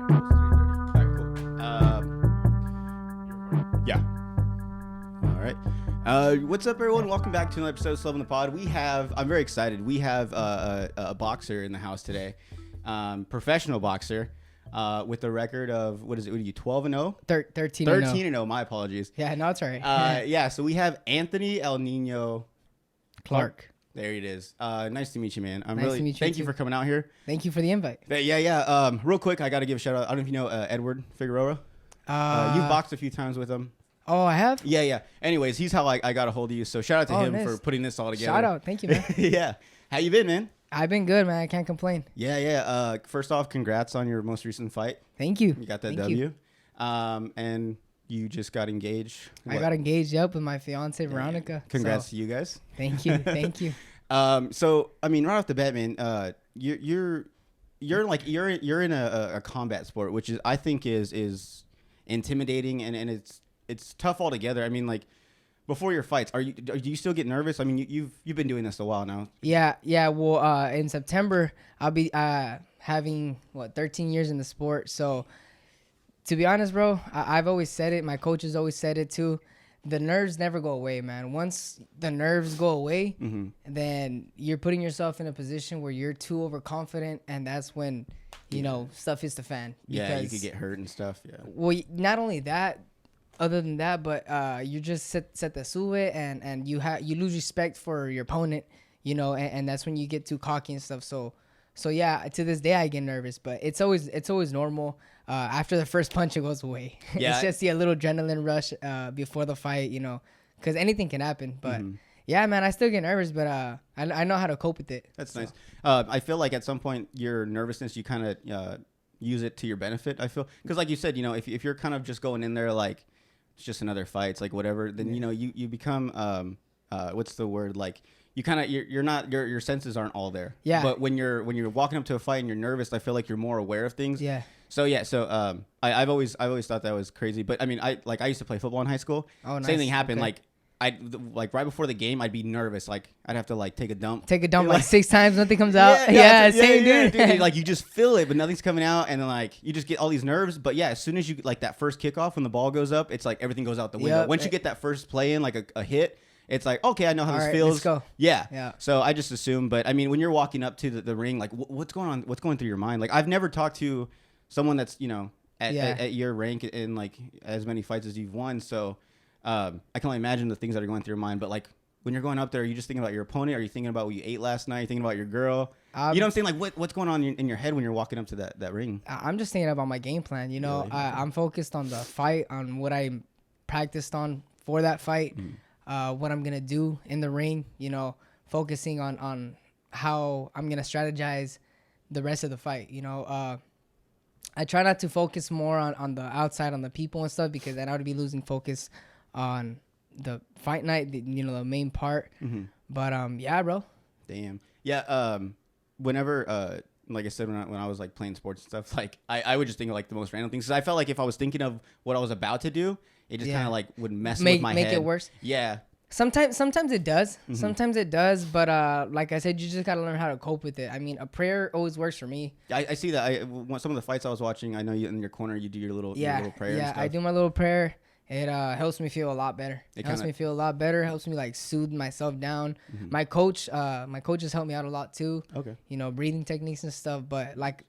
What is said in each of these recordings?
Yeah. All right. What's up, everyone? Welcome back to another episode of Loving the Pod. I'm very excited. We have a boxer in the house today, professional boxer, with a record of, what is it? What are you, 12-0? 13-0. My apologies. Yeah, no, it's all right. Yeah, so we have Anthony El Niño Clark. There it is. Nice to meet you, man. Thank you for coming out here. Thank you for the invite. Yeah. Real quick, I got to give a shout out. I don't know if you know Edward Figueroa. You've boxed a few times with him. Oh, I have? Yeah. Anyways, he's how I got a hold of you. So shout out to him for putting this all together. Shout out. Thank you, man. Yeah. How you been, man? I've been good, man. I can't complain. Yeah. First off, congrats on your most recent fight. Thank you. You got that W. And you just got engaged. I got engaged up with my fiance, Veronica. Congrats to you guys. Thank you. Thank you. So I mean, right off the bat, man, you're in a combat sport, which is, I think is intimidating and it's tough altogether. I mean, like, before your fights, do you still get nervous? I mean, you've been doing this a while now. Yeah. Well, in September I'll be having 13 years in the sport. So to be honest, bro, I've always said it. My coaches always said it too. The nerves never go away, man. Once the nerves go away, then you're putting yourself in a position where you're too overconfident, and that's when, stuff hits the fan. Yeah, you could get hurt and stuff. Yeah. Well, not only that, other than that, but you just set the sube, and you lose respect for your opponent, and that's when you get too cocky and stuff. So yeah, to this day I get nervous, but it's always normal. After the first punch, it goes away. Yeah. It's just a little adrenaline rush before the fight, because anything can happen. But yeah, man, I still get nervous, but I know how to cope with it. That's nice. I feel like at some point your nervousness, you kind of use it to your benefit. I feel, because like you said, if you're kind of just going in there like it's just another fight, it's like whatever, then you become what's the word, like you kind of you're not, your senses aren't all there. Yeah. But when you're walking up to a fight and you're nervous, I feel like you're more aware of things. Yeah. So I've always thought that was crazy. But I mean, I used to play football in high school. Oh, nice. Same thing happened. Okay. Like right before the game, I'd be nervous. Like I'd have to like take a dump like 6 times, nothing comes out. Same dude. Like you just feel it, but nothing's coming out, and then like you just get all these nerves. But yeah, as soon as you like that first kickoff when the ball goes up, it's like everything goes out the window. Once you get that first play in, like a hit, it's like, okay, I know how this feels. Let's go. Yeah. So I just assume, but I mean, when you're walking up to the ring, like what's going on? What's going through your mind? Like I've never talked to someone that's at your rank in like as many fights as you've won. So I can only imagine the things that are going through your mind. But like when you're going up there, are you just thinking about your opponent? Are you thinking about what you ate last night? Are you thinking about your girl? You know what I'm saying? Like what's going on in your head when you're walking up to that ring? I'm just thinking about my game plan. Really? I'm focused on the fight, on what I practiced on for that fight, what I'm gonna do in the ring. Focusing on how I'm gonna strategize the rest of the fight. I try not to focus more on the outside, on the people and stuff, because then I would be losing focus on the fight night, the main part. But yeah, bro. Damn. Yeah. Whenever like I said, when I was like playing sports and stuff, like I would just think of like the most random things. Cause I felt like if I was thinking of what I was about to do, it just kind of like would mess with my head. Make it worse. Yeah. Sometimes it does. Sometimes it does. But like I said, you just gotta learn how to cope with it. I mean, a prayer always works for me. I see that. Some of the fights I was watching, I know you in your corner, you do your little prayer. Yeah, and stuff. I do my little prayer. It helps me feel a lot better. Helps me like soothe myself down. My coach has helped me out a lot too. Okay. Breathing techniques and stuff. But like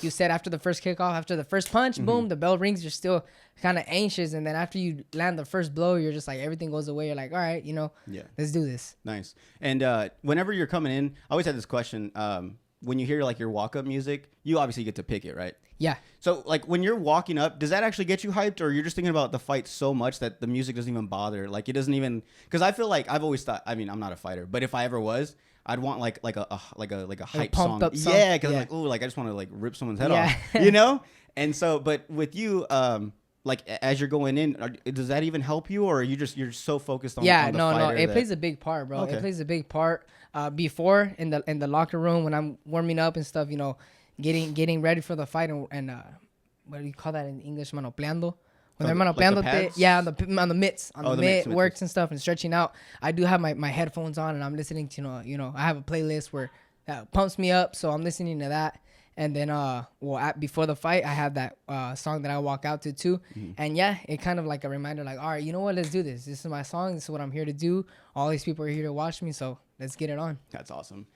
you said, after the first kickoff, after the first punch, boom, the bell rings. You're still kind of anxious, and then after you land the first blow, you're just like everything goes away. You're like, all right, let's do this. Nice. And whenever you're coming in, I always had this question. When you hear like your walk up music, you obviously get to pick it, right? Yeah. So like when you're walking up, does that actually get you hyped, or you're just thinking about the fight so much that the music doesn't even bother? Like it doesn't even, because I feel like I've always thought, I mean, I'm not a fighter, but if I ever was, I'd want like a hype song. Up song. Yeah, because I'm like, oh, like I just want to like rip someone's head off, And so, but with you, like as you're going in, does that even help you, or you're so focused on the fighter? It plays a big part, bro. Okay. It plays a big part. Before in the locker room when I'm warming up and stuff, getting ready for the fight, and what do you call that in English? Manopleando. When they're manopleando, on the mitts, on the mitt works and stuff, and stretching out. I do have my headphones on, and I'm listening to I have a playlist where that pumps me up, so I'm listening to that. And then, before the fight, I have that song that I walk out to too. Mm-hmm. And yeah, it kind of like a reminder, like, all right, you know what? Let's do this. This is my song. This is what I'm here to do. All these people are here to watch me. So let's get it on. That's awesome.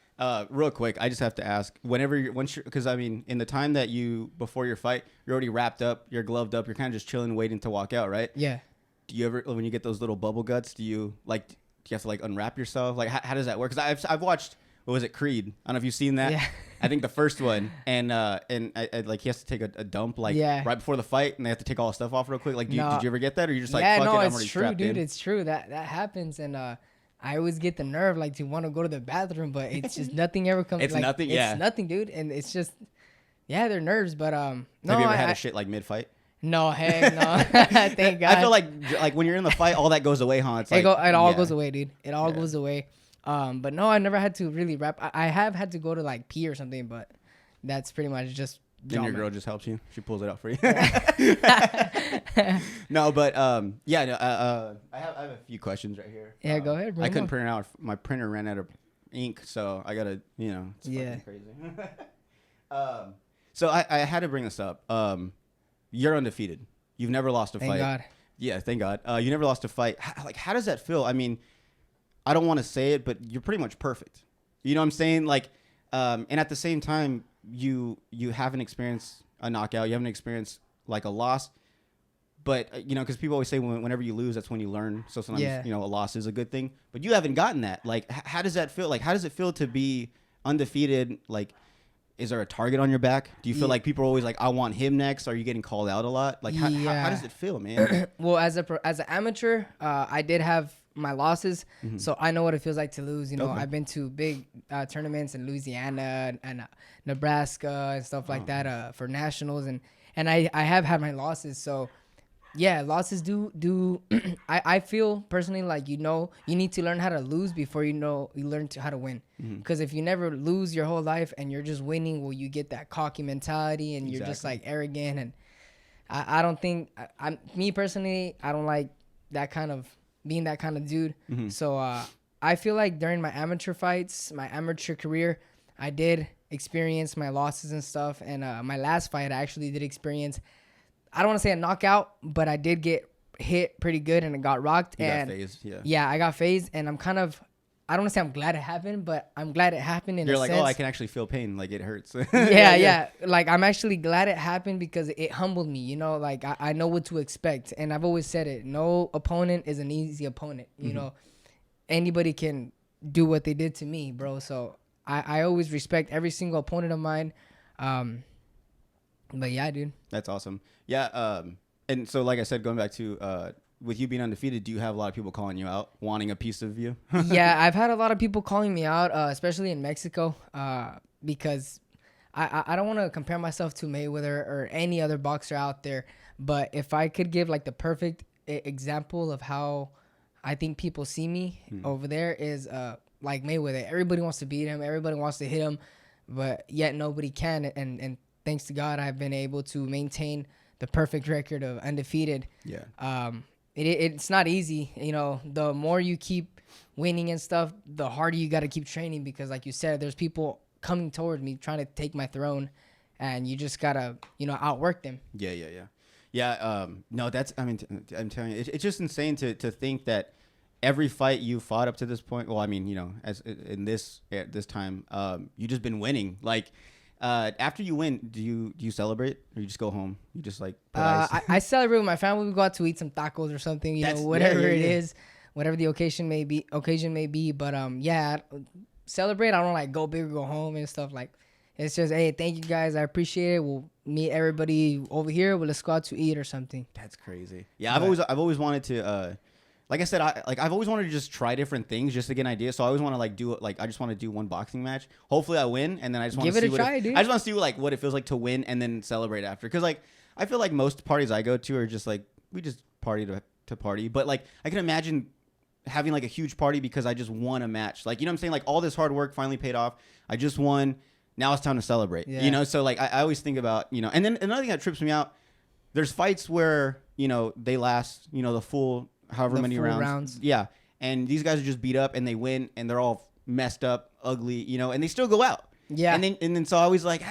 Real quick, I just have to ask, because I mean, in the time that before your fight, you're already wrapped up, you're gloved up, you're kind of just chilling, waiting to walk out, right? Yeah. Do you ever, when you get those little bubble guts, do you have to like unwrap yourself? Like, how does that work? Because I've watched, what was it, Creed? I don't know if you've seen that. Yeah. I think the first one, and I like he has to take a dump right before the fight, and they have to take all the stuff off real quick. Like, did you ever get that, or you're just like, fuck it, I'm already strapped in? It's true. That happens, and I always get the nerve like to want to go to the bathroom, but it's just nothing ever comes. It's like, nothing. It's nothing, dude, and it's just they're nerves. But no, have you ever had a shit like mid fight? No, heck no. Thank God. I feel like when you're in the fight, all that goes away, huh? It's it all goes away, dude. It all goes away. But no, I never had to really wrap. I have had to go to like pee or something, but that's pretty much just. Then your girl just helps you. She pulls it out for you. No, but I have a few questions right here. Yeah, go ahead. I couldn't print it out. My printer ran out of ink, so I gotta, it's fucking crazy. So I had to bring this up. You're undefeated. You've never lost a fight. Thank God. Yeah, thank God. You never lost a fight. How does that feel? I mean, I don't want to say it, but you're pretty much perfect. You know what I'm saying? Like, and at the same time, you haven't experienced a knockout. You haven't experienced like a loss. But, because people always say whenever you lose, that's when you learn. So sometimes, a loss is a good thing. But you haven't gotten that. Like, how does that feel? Like, how does it feel to be undefeated? Like, is there a target on your back? Do you feel like people are always like, I want him next? Are you getting called out a lot? Like, how does it feel, man? Well, as an amateur, I did have my losses, so I know what it feels like to lose. I've been to big tournaments in Louisiana and Nebraska and stuff like that for nationals, and I have had my losses. So yeah, losses do I feel personally like you need to learn how to lose before you learn how to win. Because if you never lose your whole life and you're just winning, well, you get that cocky mentality and you're just like arrogant. And I don't think me personally, I don't like that kind of being that kind of dude. So I feel like during my amateur fights, my amateur career, I did experience my losses and stuff. And my last fight, I actually did experience, I don't want to say a knockout, but I did get hit pretty good and it got rocked. You got phased, yeah, I got phased, and I'm kind of, I don't want to say I'm glad it happened, but I'm glad it happened in a sense. You're like, oh, I can actually feel pain. Like, it hurts. Yeah. Like, I'm actually glad it happened because it humbled me, like, I know what to expect. And I've always said it. No opponent is an easy opponent. You know, anybody can do what they did to me, bro. So I always respect every single opponent of mine. But yeah, dude. That's awesome. Yeah. And so, like I said, going back to with you being undefeated, do you have a lot of people calling you out, wanting a piece of you? Yeah, I've had a lot of people calling me out, especially in Mexico, because I don't want to compare myself to Mayweather or any other boxer out there. But if I could give like the perfect example of how I think people see me over there is like Mayweather. Everybody wants to beat him. Everybody wants to hit him, but yet nobody can. And thanks to God, I've been able to maintain the perfect record of undefeated. Yeah. It's not easy. The more you keep winning and stuff, the harder you got to keep training because, like you said, there's people coming towards me trying to take my throne, and you just got to, outwork them. Yeah. No, that's, I mean, I'm telling you, it's just insane to think that every fight you fought up to this point, well, I mean, as in this time, you just been winning. Like, after you win, do you celebrate or you just go home? You just like put ice? I celebrate with my family. We go out to eat some tacos or something, whatever it is, whatever the occasion may be. But celebrate. I don't like go big or go home and stuff. Like, it's just, hey, thank you guys, I appreciate it. We'll meet everybody over here. Let's go out to eat or something. That's crazy. Yeah, I've always wanted to. Like I said, I've always wanted to just try different things just to get an idea. So I always want to I just want to do one boxing match. Hopefully I win, and then I just want to see dude. I just want to see what it feels like to win, and then celebrate after. Because I feel like most parties I go to are just like we just party to party. But like I can imagine having like a huge party because I just won a match. Like, you know what I'm saying? Like all this hard work finally paid off. I just won. Now it's time to celebrate. Yeah. So like I always think about and then another thing that trips me out. There's fights where they last the full. However many rounds. Yeah. And these guys are just beat up and they win and they're all messed up, ugly, and they still go out. Yeah. And then so I always like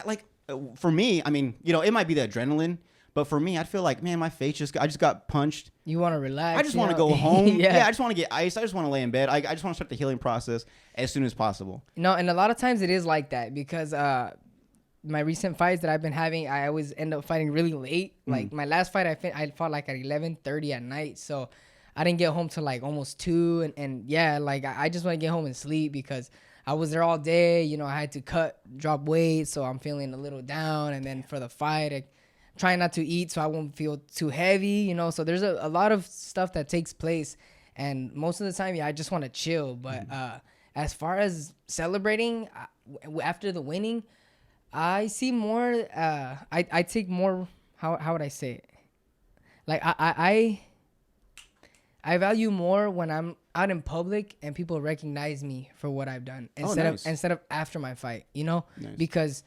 for me, I mean, you know, it might be the adrenaline, but for me, I'd feel like, man, my face I just got punched. You want to relax. I just want to go home. Yeah. I just want to get ice. I just want to lay in bed. I just want to start the healing process as soon as possible. No, and a lot of times it is like that because my recent fights that I've been having, I always end up fighting really late. Like my last fight, I fought like at 11:30 at night, so I didn't get home till like almost 2, and yeah, like I just want to get home and sleep because I was there all day. You know, I had to drop weight, so I'm feeling a little down. And then for the fight, I try not to eat so I won't feel too heavy. You know, so there's a lot of stuff that takes place, and most of the time, yeah, I just want to chill. But as far as celebrating after the winning, I see more. I take more. How would I say it? Like I value more when I'm out in public and people recognize me for what I've done instead of after my fight, you know, because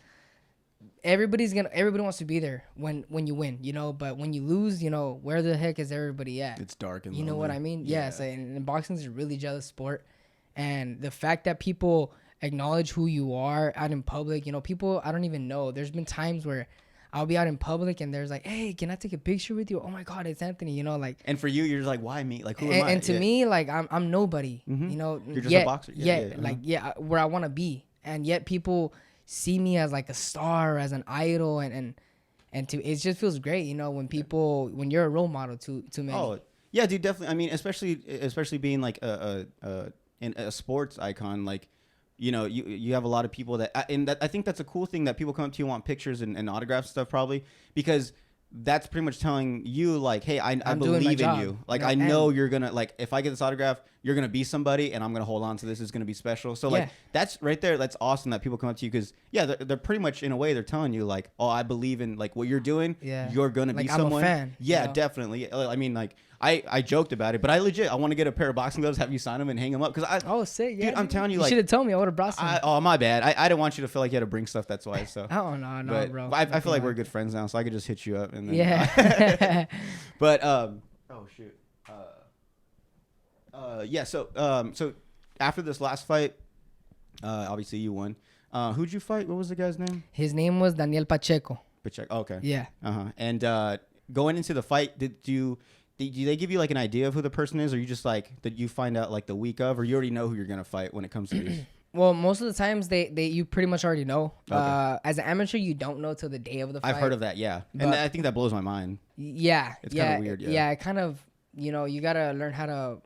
everybody wants to be there when you win, you know, but when you lose, you know, where the heck is everybody at? It's dark and you know lonely. what I mean? Yeah. So, and boxing is a really jealous sport, and the fact that people acknowledge who you are out in public, you know, people I don't even know. There's been times where I'll be out in public and there's like, hey, can I take a picture with you? Oh my God, it's Anthony, you know, like. And for you, you're just like, why me? Like, who am I? And to me, like, I'm nobody, you know. You're just a boxer. Where I want to be. And yet people see me as like a star, as an idol, and it just feels great, you know, when you're a role model to many. Oh, yeah, dude, definitely. I mean, especially being like a sports icon, like, you know, you have a lot of people I think that's a cool thing that people come up to you and want pictures and autographs and stuff, probably because that's pretty much telling you like, hey, I believe in you. Like, I know you're gonna, like, if I get this autograph, you're gonna be somebody, and I'm gonna hold on to this. It's gonna be special. So like, that's right there. That's awesome that people come up to you because they're pretty much in a way they're telling you like, oh, I believe in like what you're doing. Yeah, you're gonna like, be someone. I'm a fan. Yeah, you know? Definitely. I mean, like. I joked about it, but I want to get a pair of boxing gloves, have you sign them, and hang them up. Sick, yeah. Dude, I'm telling you, like, you should have told me. I would have brought some. Oh, my bad. I didn't want you to feel like you had to bring stuff. That's why. So. Oh no, bro. I feel like we're good friends now, so I could just hit you up and then. Yeah. But oh shoot. So after this last fight, obviously you won. Who'd you fight? What was the guy's name? His name was Daniel Pacheco. Pacheco. Okay. Yeah. And going into the fight, did they give you like an idea of who the person is, or you just like did you find out like the week of, or you already know who you're gonna fight when it comes to these? Well, most of the times you pretty much already know. Okay. As an amateur, you don't know till the day of the fight. I've heard of that, yeah, and I think that blows my mind. Yeah, it's kind of weird. Yeah, it kind of, you know, you gotta learn how to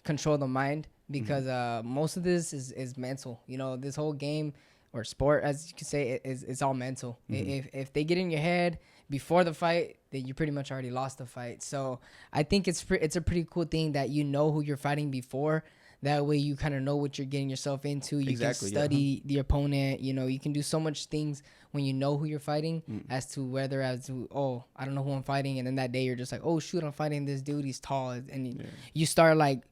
control the mind because most of this is mental. You know, this whole game or sport, as you could say, it's all mental. If they get in your head before the fight, then you pretty much already lost the fight. So I think it's a pretty cool thing that you know who you're fighting before. That way you kind of know what you're getting yourself into. You can study the opponent. You know, you can do so much things when you know who you're fighting as to oh, I don't know who I'm fighting. And then that day you're just like, oh, shoot, I'm fighting this dude. He's tall. And you start like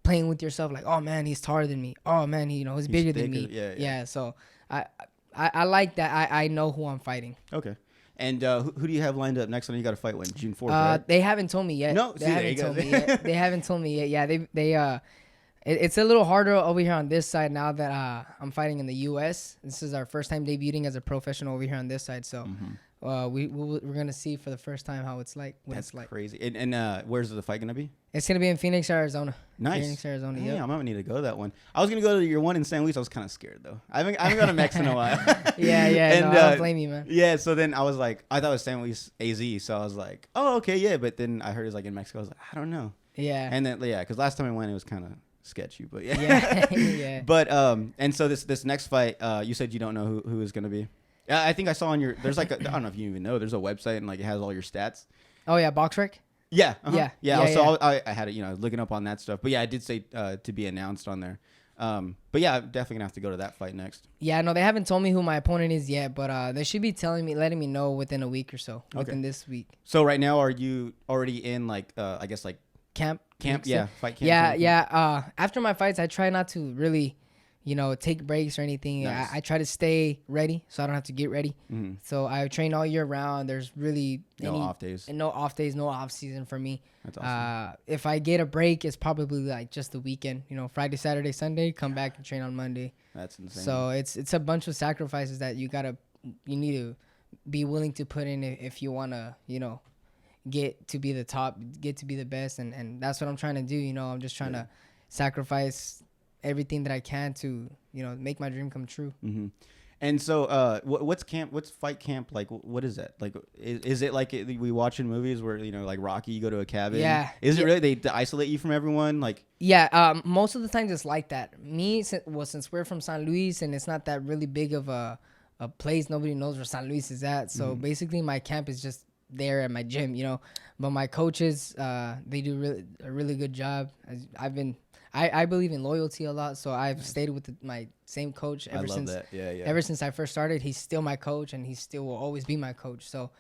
playing with yourself like, oh, man, he's taller than me. Oh, man, he's bigger than me. Yeah. So I like that. I know who I'm fighting. Okay. And who do you have lined up next time you got to fight when? June 4th, right? They haven't told me yet. No, they haven't told me yet. They haven't told me yet. Yeah, it's a little harder over here on this side now that I'm fighting in the U.S. This is our first time debuting as a professional over here on this side. So we're going to see for the first time how it's like. That's crazy. And where's the fight going to be? It's going to be in Phoenix, Arizona. Nice. Phoenix, Arizona, yeah. I might need to go to that one. I was going to go to your one in San Luis. I was kind of scared, though. I haven't gone to Mexico in a while. Yeah. And, I don't blame you, man. Yeah, so then I was like, I thought it was San Luis AZ. So I was like, oh, okay, yeah. But then I heard it was like in Mexico. I was like, I don't know. Yeah. And then, because last time I went, it was kind of sketchy, but yeah. But and so this next fight, you said you don't know who is going to be. I think I saw on there's like I don't know if you even know, there's a website and like it has all your stats. Oh yeah, BoxRec. Yeah. So I had it, looking up on that stuff. But yeah, I did say to be announced on there. But yeah, I'm definitely gonna have to go to that fight next. Yeah, no, they haven't told me who my opponent is yet, but they should be letting me know within a week or so, within this week. So right now, are you already in like I guess like camp? Yeah, fight camp. Yeah. After my fights, I try not to really, take breaks or anything. Nice. I try to stay ready so I don't have to get ready. So I train all year round. There's really no off days, no off season for me. That's awesome. If I get a break, it's probably like just the weekend. Friday, Saturday, Sunday, come back and train on Monday. That's insane. So it's a bunch of sacrifices that you need to be willing to put in if you want to, get to be the top, get to be the best. And that's what I'm trying to do. I'm just trying to sacrifice everything that I can to, make my dream come true. Mm-hmm. And so, what's fight camp like? What is that like? Is it like we watch in movies where like Rocky, you go to a cabin? Yeah. Is it really they isolate you from everyone? Like, yeah. Most of the time, it's like that. Since we're from San Luis and it's not that really big of a place, nobody knows where San Luis is at. So basically, my camp is just there at my gym, But my coaches, they do a really good job. I believe in loyalty a lot, so I've stayed with my same coach ever since. That. Yeah. Ever since I first started, he's still my coach, and he still will always be my coach. So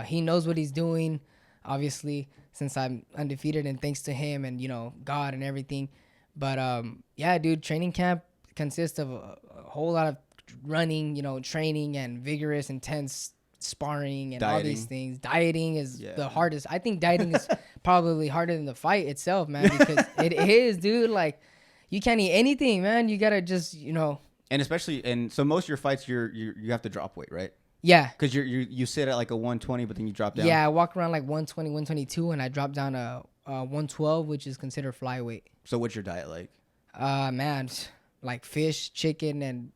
he knows what he's doing, obviously, since I'm undefeated, and thanks to him and God and everything. But yeah, dude, training camp consists of a whole lot of running, training and vigorous, intense sparring and all these things. Dieting is the hardest. I think dieting is probably harder than the fight itself, man, because it is, dude. Like, you can't eat anything, man. You gotta just, And especially, so most of your fights, you have to drop weight, right? Yeah. Because you sit at like a 120, but then you drop down. Yeah, I walk around like 120, 122, and I drop down to 112, which is considered flyweight. So what's your diet like? Man, like fish, chicken, and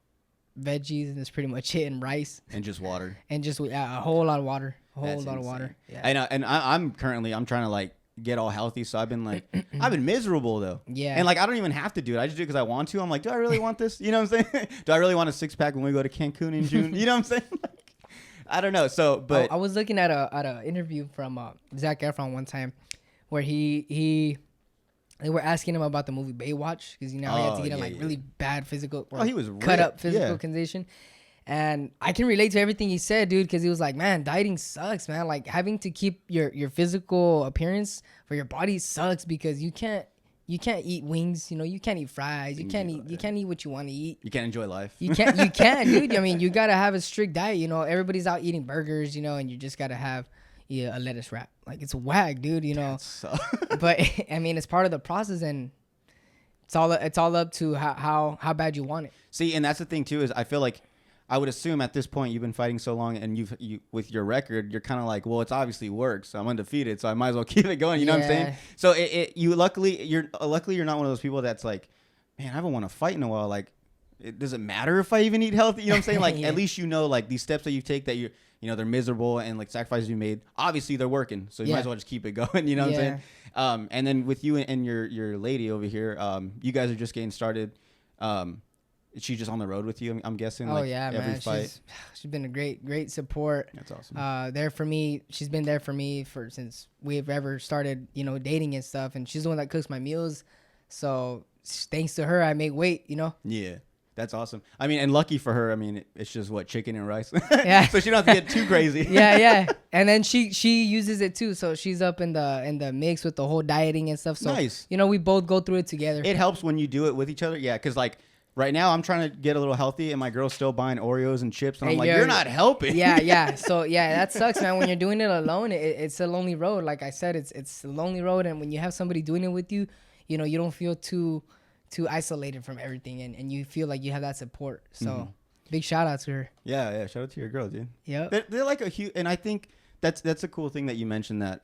veggies, and that's pretty much it, and rice and just water and just a whole lot of water, of water. Yeah, I know. And I'm trying to like get all healthy, so I've been miserable though. Yeah, and like I don't even have to do it. I just do it because I want to. I'm like, do I really want this? You know what I'm saying? Do I really want a 6-pack when we go to Cancun in June? You know what I'm saying? Like, I don't know. So, but I was looking at a interview from Zac Efron one time, where they were asking him about the movie Baywatch, because he had to get in really bad physical, he was cut up physical condition. And I can relate to everything he said, dude, because he was like, man, dieting sucks, man. Like, having to keep your physical appearance for your body sucks, because you can't eat wings, you can't eat fries, you can't eat what you want to eat. You can't enjoy life. You can't, dude. I mean, you gotta have a strict diet. Everybody's out eating burgers, and you just gotta have a lettuce wrap. Like, it's whack, dude. But I mean, it's part of the process, and it's all up to how bad you want it. See, and that's the thing too, is I feel like I would assume at this point you've been fighting so long, and you with your record, you're kind of like, well, it's obviously works. So I'm undefeated, so I might as well keep it going. You know what I'm saying? So luckily you're not one of those people that's like, man, I haven't won a fight in a while. Like, it doesn't matter if I even eat healthy. You know what I'm saying? Like, at least like these steps that you take that they're miserable, and like sacrifices you made, obviously they're working. So you might as well just keep it going. You know what I'm saying? And then with you and your lady over here, you guys are just getting started. Is she just on the road with you, I'm guessing? Oh, yeah, every man. Fight? She's been a great support. That's awesome. There for me. She's been there for me since we've ever started, dating and stuff. And she's the one that cooks my meals. So thanks to her, I make weight, Yeah. That's awesome. I mean, and lucky for her, I mean, it's just chicken and rice. Yeah. So she don't have to get too crazy. Yeah. And then she uses it too. So she's up in the mix with the whole dieting and stuff. So nice. We both go through it together. It helps when you do it with each other. Yeah, because like right now I'm trying to get a little healthy, and my girl's still buying Oreos and chips, and I'm like, you're not helping. Yeah. So yeah, that sucks, man. When you're doing it alone, it's a lonely road. Like I said, it's a lonely road, and when you have somebody doing it with you, you don't feel too isolated from everything, and you feel like you have that support. So big shout out to her. Yeah, shout out to your girl, dude. Yeah, they're like a huge, and I think that's a cool thing that you mentioned that,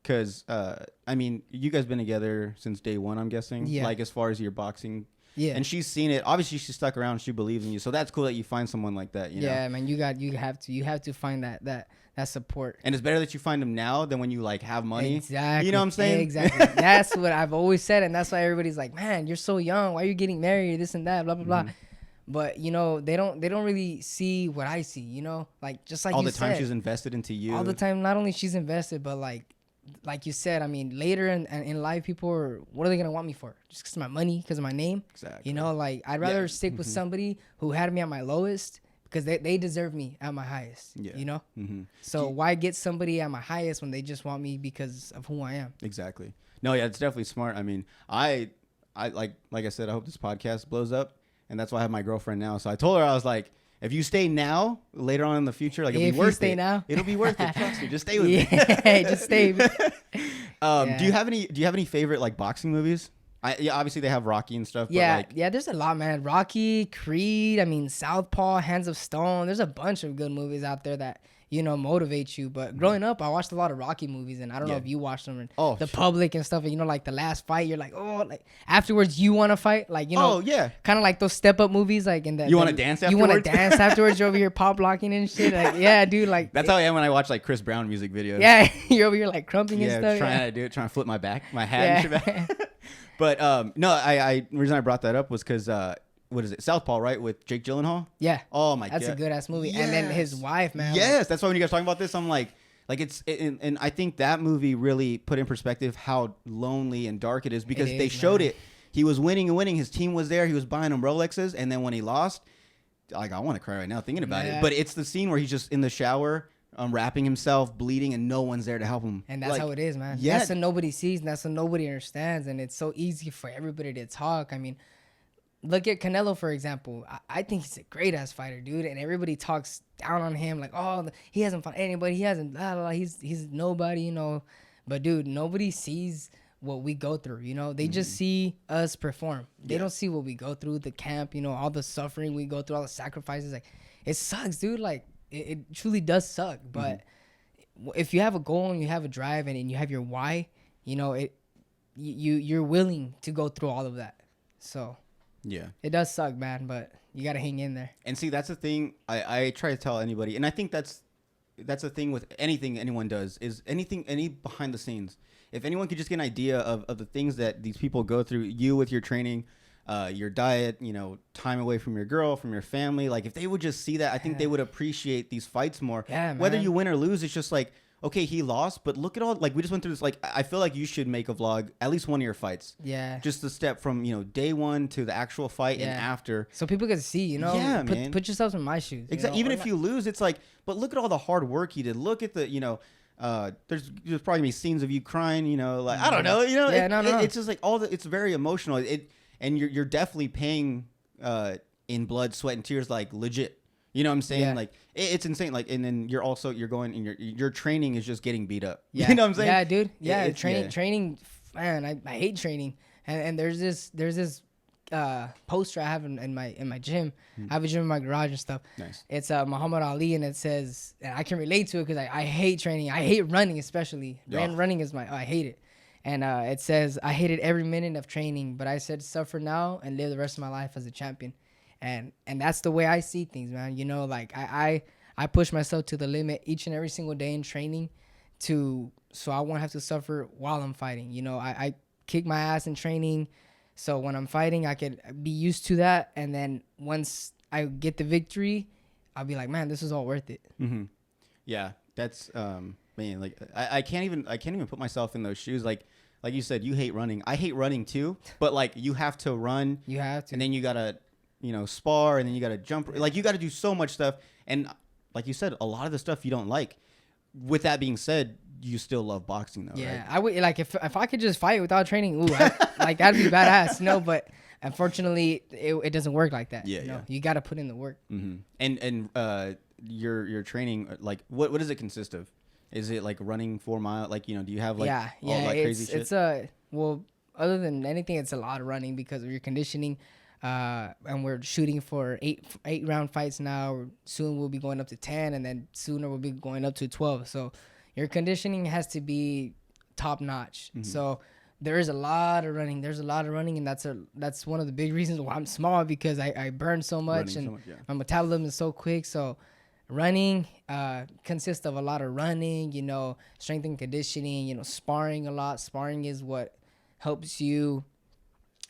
because I mean, you guys been together since day one, I'm guessing. Yeah. Like as far as your boxing. Yeah. And she's seen it. Obviously, she stuck around. She believes in you. So that's cool that you find someone like that. Yeah, man. You have to find that support. And it's better that you find them now than when you like have money. Exactly. You know what I'm saying? Exactly. That's what I've always said, and that's why everybody's like, man, you're so young. Why are you getting married? This and that. Blah blah blah. But they don't really see what I see. Like just like all you the time said, she's invested into you. All the time. Not only she's invested, but like you said, I mean, later in life, what are they gonna want me for? Just because of my money, because of my name? Exactly. Like I'd rather stick with somebody who had me at my lowest, because they deserve me at my highest. Yeah. So why get somebody at my highest when they just want me because of who I am? Exactly. No, yeah, it's definitely smart. I mean, I like I said, I hope this podcast blows up, and that's why I have my girlfriend now. So I told her, I was like, if you stay now, later on in the future, like it'll be worth it. Now, it'll be worth it. Trust me. Just stay with me. Just stay. Do you have any favorite like boxing movies? Obviously they have Rocky and stuff. Yeah, but there's a lot, man. Rocky, Creed. I mean, Southpaw, Hands of Stone. There's a bunch of good movies out there that motivate you. But growing up, I watched a lot of Rocky movies, and I don't know if you watched them. Oh, The Public and stuff. And, like the last fight, you're like, oh, like afterwards you want to fight, like Oh yeah. kind of like those Step Up movies, like in that. You want to dance afterwards? You want to dance afterwards? You're over here pop locking and shit. Like, yeah, dude. Like that's how I am when I watch like Chris Brown music videos. Yeah, you're over here like crumping and stuff. Trying to flip my hat and shit back. But no, the reason I brought that up was because what is it, Southpaw, right, with Jake Gyllenhaal? Yeah. Oh my god, that's a good ass movie. Yes. And then his wife, man. Yes, that's why when you guys talking about this, I'm like and I think that movie really put in perspective how lonely and dark it is, because they showed it. He was winning and winning. His team was there. He was buying them Rolexes, and then when he lost, like I want to cry right now thinking about it. But it's the scene where he's just in the shower, wrapping himself, bleeding, and no one's there to help him. And that's how it is, man. Yeah. That's what nobody sees, and that's what nobody understands. And it's so easy for everybody to talk. I mean, look at Canelo, for example. I think he's a great ass fighter, dude. And everybody talks down on him like, oh, he hasn't fought anybody. He hasn't, blah, blah, blah. He's nobody, But dude, nobody sees what we go through, They just see us perform. They don't see what we go through, the camp, all the suffering we go through, all the sacrifices. Like, it sucks, dude. Like, it truly does suck. But if you have a goal and you have a drive and you have your why, you're willing to go through all of that. So yeah, it does suck, man, but you got to hang in there. And see, that's the thing I try to tell anybody, and I think that's the thing with anything anyone does, is any behind the scenes. If anyone could just get an idea of the things that these people go through, you with your training, your diet, time away from your girl, from your family, like if they would just see that, I think they would appreciate these fights more. Yeah, man. Whether you win or lose, it's just like, okay, he lost, but look at all, like we just went through this. Like I feel like you should make a vlog, at least one of your fights. Yeah. Just the step from, day one to the actual fight and after. So people can see, Yeah, man. Put yourselves in my shoes. Exactly. Even if you lose, it's like, but look at all the hard work you did. Look at the, there's probably gonna be scenes of you crying, like I don't know, No. It's just like it's very emotional. And you're definitely paying in blood, sweat, and tears, like legit. You know what I'm saying? Yeah. Like it's insane. Like, and then you're going and your training is just getting beat up. Yeah. You know what I'm saying? Yeah, dude. Yeah, training. Man, I hate training. And there's this poster I have in my gym. I have a gym in my garage and stuff. Nice. It's Muhammad Ali, and it says, and I can relate to it because I hate training. I hate running, especially. Running is I hate it. And it says, I hated every minute of training, but I said suffer now and live the rest of my life as a champion. And that's the way I see things, man. Like I push myself to the limit each and every single day in training so I won't have to suffer while I'm fighting. I kick my ass in training, so when I'm fighting, I could be used to that. And then once I get the victory, I'll be like, man, this is all worth it. Mm-hmm. Yeah, that's man. Like I can't even put myself in those shoes. Like you said, you hate running. I hate running too. But like you have to run. You have to. And then you gotta, spar, and then you gotta jump. Like you gotta do so much stuff. And like you said, a lot of the stuff you don't like. With that being said, you still love boxing though, yeah, right? I would like if I could just fight without training. Ooh, like that'd be badass. But unfortunately, it doesn't work like that. Yeah, You got to put in the work. Mm-hmm. And your training, like what does it consist of? Is it like running 4 miles? Like do you have like all that crazy shit? It's well, other than anything, it's a lot of running because of your conditioning. And we're shooting for eight round fights now. Soon we'll be going up to 10, and then sooner we'll be going up to 12. So your conditioning has to be top notch. Mm-hmm. So there is a lot of running. And that's one of the big reasons why I'm small, because I burn so much, my metabolism is so quick. So running consists of a lot of running, strength and conditioning, sparring a lot. Sparring is what helps you,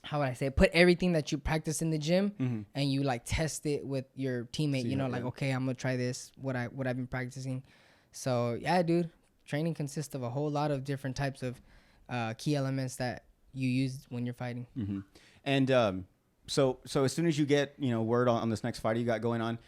how would I say, put everything that you practice in the gym and you like test it with your teammate, okay, I'm gonna try this, what I've been practicing. So yeah, dude, training consists of a whole lot of different types of key elements that you use when you're fighting. Mm-hmm. And so as soon as you get word on this next fight you got going on,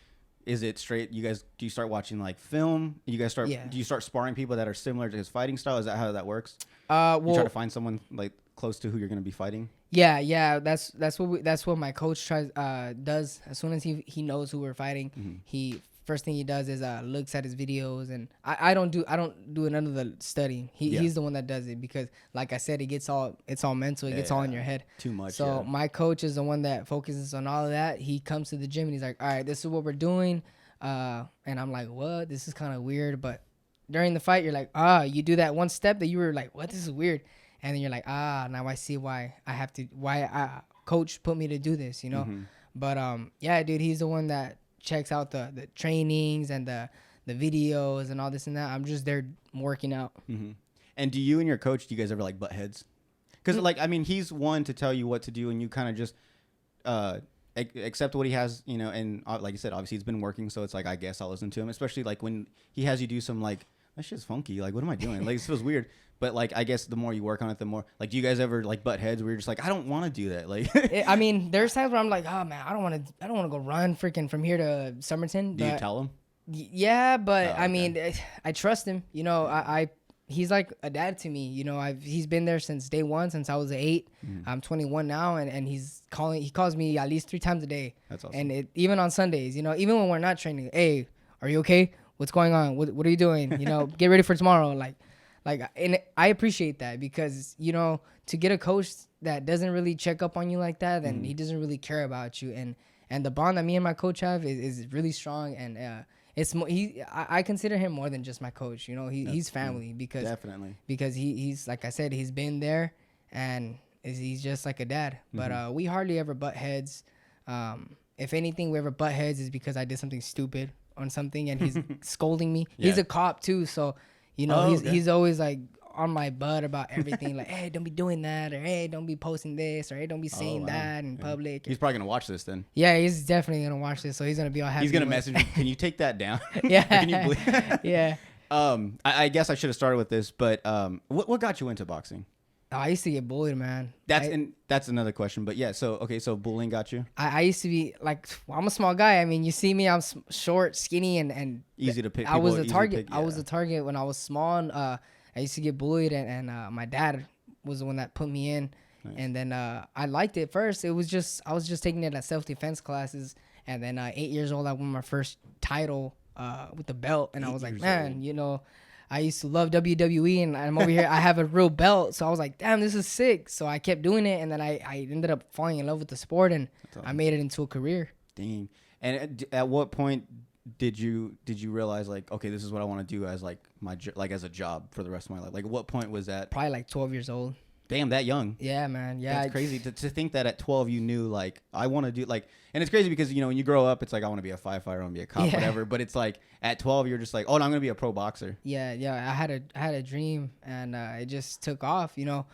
is it straight? Do you start watching like film? Do you start sparring people that are similar to his fighting style? Is that how that works? Well, you try to find someone like close to who you're going to be fighting. Yeah. That's what my coach does. As soon as he knows who we're fighting, he first thing he does is looks at his videos, and I don't do none of the studying. He's the one that does it, because like I said, it's all mental. It gets all in your head. Too much. So my coach is the one that focuses on all of that. He comes to the gym and he's like, all right, this is what we're doing. And I'm like, what? This is kind of weird. But during the fight, you're like, you do that one step that you were like, what? This is weird. And then you're like, now I see why coach put me to do this, you know? Mm-hmm. But yeah, dude, he's the one that checks out the trainings and the videos and all this and that. I'm just there working out. Mm-hmm. And do you and your coach, do you guys ever like butt heads? Because like, I mean, he's one to tell you what to do, and you kind of just accept what he has, you know. And like you said, obviously he's been working, so it's like, I guess I'll listen to him. Especially like when he has you do some like, that shit's funky. Like, what am I doing? Like, it feels weird. But like, I guess the more you work on it, the more like, do you guys ever like butt heads where you're just like, I don't want to do that? Like, I mean, there's times where I'm like, oh man, I don't want to go run freaking from here to Somerton. Do you tell him? Yeah, but okay. I mean, I trust him. You know, he's like a dad to me. You know, he's been there since day one, since I was 8. Mm-hmm. I'm 21 now, and he calls me at least 3 times a day. That's awesome. And even on Sundays, you know, even when we're not training, hey, are you okay? What's going on? What are you doing? You know, get ready for tomorrow. And I appreciate that, because, you know, to get a coach that doesn't really check up on you like that, then he doesn't really care about you. And the bond that me and my coach have is really strong. And I consider him more than just my coach. You know, he's family, because definitely, because he's, like I said, he's been there, and he's just like a dad. But we hardly ever butt heads. If anything, we ever butt heads is because I did something stupid on something, and he's scolding me. Yeah. He's a cop too, so you know, he's always like on my butt about everything. Like, hey, don't be doing that, or hey, don't be posting this, or hey, don't be saying that in public. He's probably gonna watch this then. Yeah, he's definitely gonna watch this, so he's gonna be all happy. He's gonna message me, can you take that down? Yeah. Can you believe? Yeah. I guess I should have started with this, but what got you into boxing? Oh, I used to get bullied, man. That's another question, but yeah. So bullying got you. I used to be like, I'm a small guy. I mean, you see me, I'm short, skinny, and easy to pick. I was a target. I was a target when I was small. And, I used to get bullied, and my dad was the one that put me in. Nice. And then I liked it first. I was just taking it as self-defense classes, and then 8 years old, I won my first title with the belt, and I was like, man, you know, I used to love WWE, and I'm over here, I have a real belt, so I was like, damn, this is sick. So I kept doing it, and then I ended up falling in love with the sport, and awesome. I made it into a career. Dang. And at what point did you realize, like, okay, this is what I want to do as like as a job for the rest of my life? Like, what point was that? Probably like 12 years old. Damn, that young. Yeah, man. Yeah, that's crazy to think that at 12 you knew, like, I want to do, like, and it's crazy because, you know, when you grow up, it's like, I want to be a firefighter, I want to be a cop, whatever. But it's like at 12 you're just like, oh, no, I'm gonna be a pro boxer. Yeah. I had a dream, and it just took off. You know,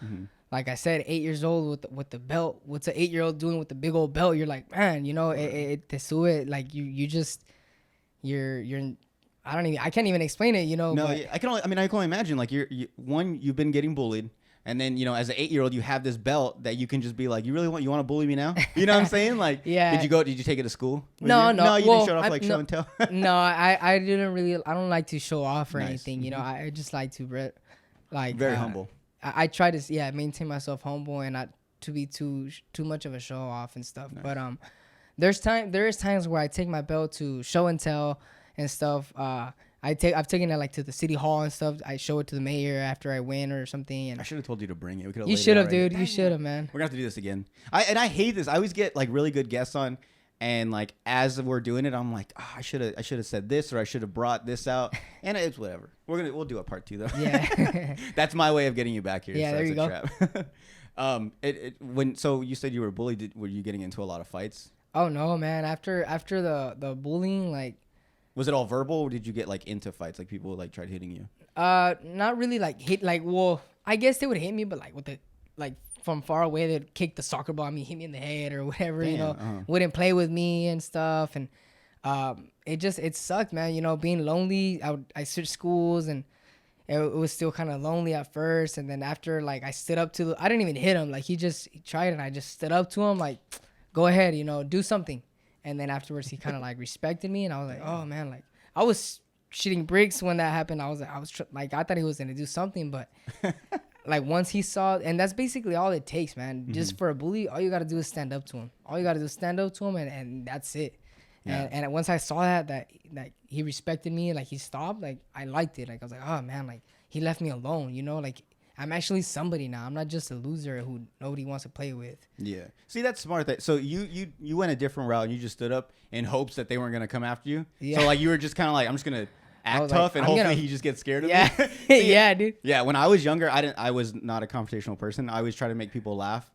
like I said, 8 years old with the belt. What's an 8-year-old doing with the big old belt? You're like, man, you know, like you're. I can't even explain it. You know. No, I can only imagine. Like you've been getting bullied. And then, you know, as an 8-year-old, you have this belt that you can just be like, you want to bully me now? You know what I'm saying? Like, yeah. Did you take it to school? No, you didn't show off show and tell. No, I didn't really. I don't like to show off or anything. You know, I just like to very humble. I try to maintain myself humble and not to be too much of a show off and stuff. Nice. But there is times where I take my belt to show and tell and stuff. I've taken it like to the city hall and stuff. I show it to the mayor after I win or something. And I should have told you to bring it. You should have, dude. You should have, man. We're gonna have to do this again. I hate this. I always get like really good guests on, and like as we're doing it, I'm like, I should have said this, or I should have brought this out, and it's whatever. We'll do a part 2 though. Yeah. That's my way of getting you back here. Yeah, so there you go. Trap. So you said you were bullied. Were you getting into a lot of fights? Oh no, man. After the bullying, like. Was it all verbal, or did you get like into fights? Like people like tried hitting you? Not really like hit. Like, well, I guess they would hit me, but like with the like from far away, they'd kick the soccer ball at me, hit me in the head or whatever. Damn, you know, wouldn't play with me and stuff, and it sucked, man. You know, being lonely. I switched schools, and it was still kind of lonely at first, and then after like I stood up to, I didn't even hit him. Like he tried, and I just stood up to him, like, go ahead, you know, do something. And then afterwards, he kind of like respected me, and I was like, oh man, like I was shooting bricks when that happened. I thought he was gonna do something, but like once he saw, and that's basically all it takes, man. Just for a bully, all you gotta do is stand up to him. And that's it. Yeah. And once I saw that he respected me, like he stopped, like I liked it. Like I was like, oh man, like he left me alone, you know, like I'm actually somebody now. I'm not just a loser who nobody wants to play with. Yeah. See, that's smart. So you went a different route and you just stood up in hopes that they weren't going to come after you. Yeah. So like you were just kind of like, I'm just going to act tough and hopefully he just gets scared of me. See, yeah, dude. Yeah. When I was younger, I was not a confrontational person. I always try to make people laugh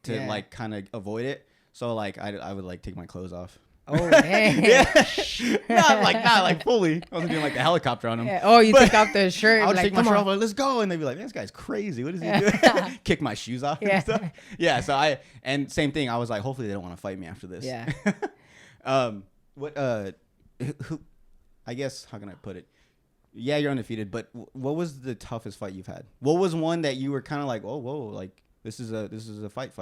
to like kind of avoid it. So like I would like take my clothes off. Oh man. Yeah. not like fully. I wasn't doing like the helicopter on them. Yeah. Oh, you take off the shirt. I would like, take my shirt off. Like, let's go. And they'd be like, man, this guy's crazy. What is he doing? Kick my shoes off and stuff. Yeah. So and same thing. I was like, hopefully they don't want to fight me after this. Yeah. Who, I guess, how can I put it? Yeah, you're undefeated, but what was the toughest fight you've had? What was one that you were kind of like, oh, whoa, like this is a fight?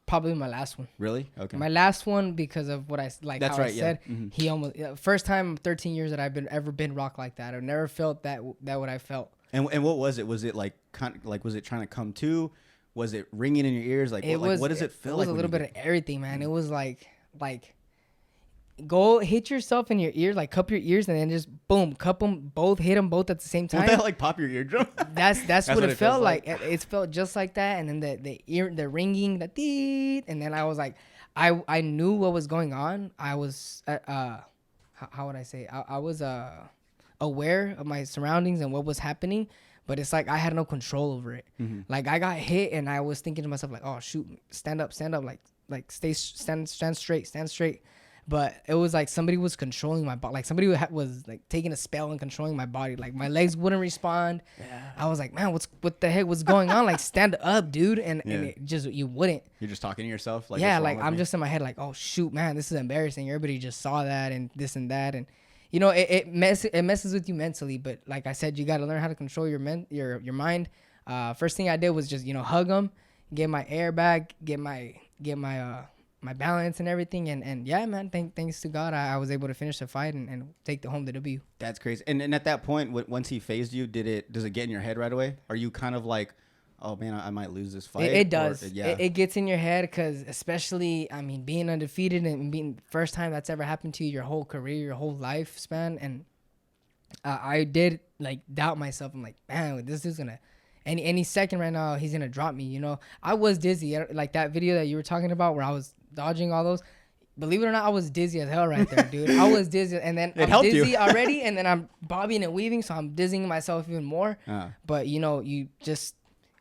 Probably my last one. Really? Okay. My last one because of what I like. That's how right, I said. Yeah. Mm-hmm. He almost first time 13 years that I've ever been rocked like that. I've never felt that what I felt. And what was it? Was it like kind of like was it trying to come to? Was it ringing in your ears? Like what does it feel like? It was a little bit of everything, man. It was like go hit yourself in your ear, like cup your ears, and then just boom, cup them both, hit them both at the same time. Won't that like pop your eardrum? That's what it felt like. It felt just like that, and then the ringing, the dee, and then I was like, I knew what was going on. I was how would I say? I was aware of my surroundings and what was happening, but it's like I had no control over it. Mm-hmm. Like I got hit, and I was thinking to myself like, oh shoot, stand up, like stand straight. But it was like somebody was controlling my body. Like somebody was like taking a spell and controlling my body. Like my legs wouldn't respond. Yeah. I was like, man, what the heck was going on? Like stand up, dude. And it just, you wouldn't. You're just talking to yourself? Like, yeah, like I'm just in my head like, oh shoot, man, this is embarrassing. Everybody just saw that and this and that. And you know, it messes with you mentally. But like I said, you got to learn how to control your mind. First thing I did was just, hug them, get my air back, get my balance and everything, and yeah, man, thanks to God, I was able to finish the fight and take home the W. That's crazy. And at that point, once he phased you, does it get in your head right away? Are you kind of like, oh man, I might lose this fight? It does. It gets in your head because especially, I mean, being undefeated and being the first time that's ever happened to you, your whole career, your whole lifespan, and I did like doubt myself. I'm like, man, this is gonna. Any second right now, he's gonna drop me. I was dizzy. Like that video that you were talking about, where I was dodging all those. Believe it or not, I was dizzy as hell right there, dude. I was dizzy, and then I'm dizzy already, and then I'm bobbing and weaving, so I'm dizzying myself even more. But you just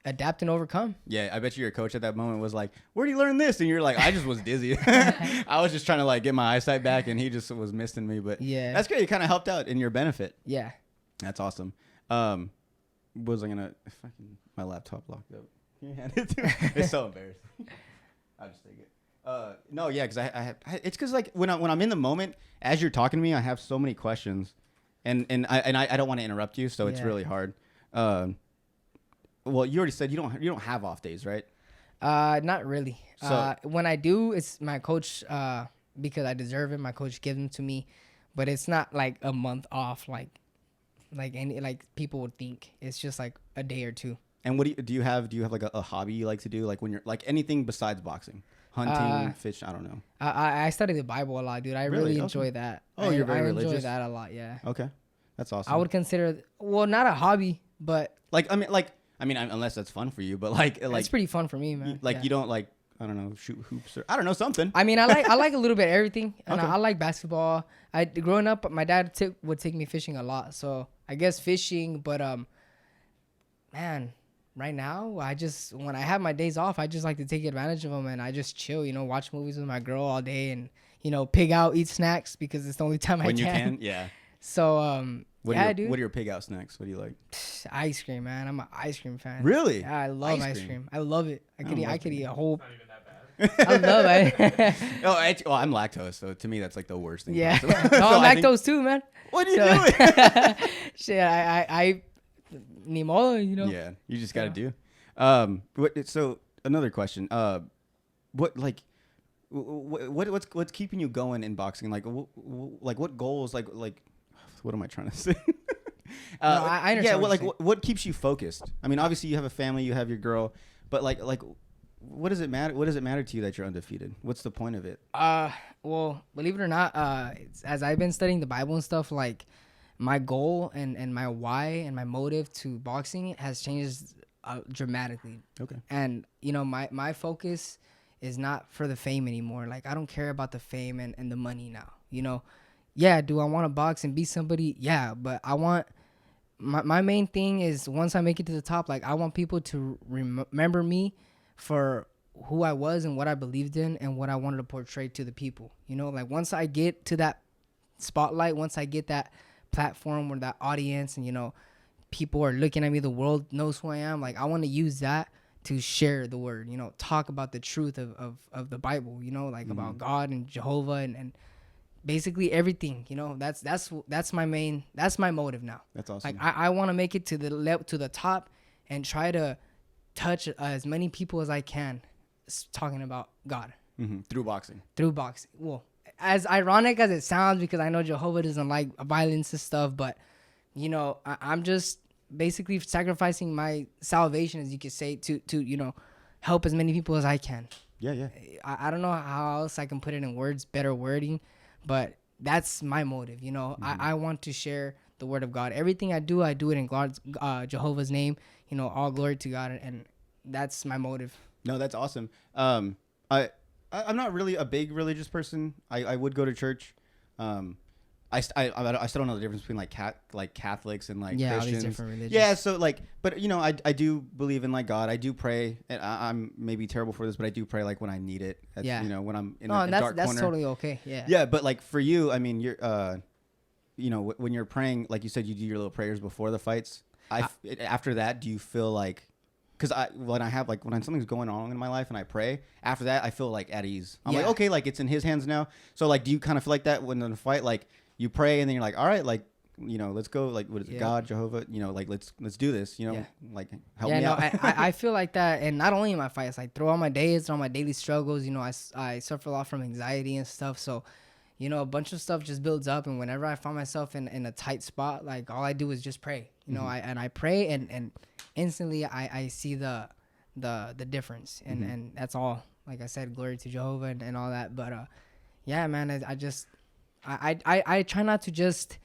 adapt and overcome. Yeah, I bet you your coach at that moment was like, "Where do you learn this?" And you're like, "I just was dizzy. I was just trying to like get my eyesight back, and he just was missing me." But yeah, that's great. You kind of helped out in your benefit. Yeah, that's awesome. What was I gonna? Fucking my laptop locked up. Can you hand it to me? It's so embarrassing. I'll just take it. No, yeah, because it's because like when I'm in the moment, as you're talking to me, I have so many questions, and I don't want to interrupt you, so it's really hard. Well, you already said you don't have off days, right? Not really. So, when I do, it's my coach because I deserve it. My coach gives them to me, but it's not like a month off like people would think. It's just like a day or two. And what do you have like a hobby you like to do, like when you're like anything besides boxing? Hunting, fish, I don't know. I study the Bible a lot, dude. I really enjoy that. Oh, you're very religious? I enjoy that a lot, yeah. Okay. That's awesome. I would consider, not a hobby, but... I mean, unless that's fun for you, but like... It's pretty fun for me, man. You don't like, I don't know, shoot hoops or... I don't know, something. I mean, I like a little bit of everything. And I like basketball. Growing up, my dad would take me fishing a lot. So, I guess fishing, but, man... Right now, when I have my days off, I just like to take advantage of them and I just chill, watch movies with my girl all day and, pig out, eat snacks because it's the only time I can. When you can, yeah. So, dude. What are your pig out snacks? What do you like? Ice cream, man. I'm an ice cream fan. Really? Yeah, I love ice cream. I love it. I could eat a whole... I love it. I'm lactose, so to me, that's like the worst thing. Yeah. No, I'm lactose too, man. What are you doing? Shit, I Niño, Yeah, you just got to do. So another question. What's keeping you going in boxing? Like what goals? Like what am I trying to say? I understand. Yeah, what keeps you focused? I mean, obviously you have a family, you have your girl, but like what does it matter? What does it matter to you that you're undefeated? What's the point of it? Well, believe it or not, as I've been studying the Bible and stuff, like my goal and my why and my motive to boxing has changed dramatically. Okay. And you know, my focus is not for the fame anymore. Like I don't care about the fame and the money now. You know, yeah, do I want to box and beat somebody? Yeah, but I want my main thing is once I make it to the top, like I want people to remember me for who I was and what I believed in and what I wanted to portray to the people. You know, like once I get to that spotlight, once I get that platform or that audience, and you know, people are looking at me, the world knows who I am. Like I want to use that to share the word. You know, talk about the truth of the Bible. You know, like about God and Jehovah and basically everything. You know, that's my main, that's my motive now. That's awesome. Like I want to make it to the top and try to touch as many people as I can talking about God Through boxing. Well, as ironic as it sounds, because I know Jehovah doesn't like violence and stuff, but you know, I'm just basically sacrificing my salvation, as you could say, to you know, help as many people as I can. Yeah. I don't know how else I can put it in words, better wording, but that's my motive. You know, I want to share the word of God. Everything I do it in God's Jehovah's name. You know, all glory to God, and that's my motive. No, that's awesome. I'm not really a big religious person. I would go to church. I still don't know the difference between like Catholics and like Christians. All these different religions. Yeah, so like, but you know, I do believe in like God. I do pray, and I'm maybe terrible for this, but I do pray like when I need it. That's, you know, when I'm in a dark corner. That's totally okay. Yeah. Yeah, but like for you, I mean, you're you know, when you're praying, like you said, you do your little prayers before the fights. After that, do you feel like? Because when something's going on in my life and I pray, after that I feel like at ease. I'm like, okay, like it's in His hands now. So like, do you kind of feel like that when in a fight, like you pray and then you're like, all right, like, you know, let's go, like, what is it, God, Jehovah, you know, like let's do this, you know, like help me out. I feel like that, and not only in my fights, like throughout my days, throughout my daily struggles, you know, I suffer a lot from anxiety and stuff. So, you know, a bunch of stuff just builds up, and whenever I find myself in a tight spot, like all I do is just pray. You know, I pray and instantly I see the difference, and that's all. Like I said, glory to Jehovah and all that. But yeah, man, I try not to just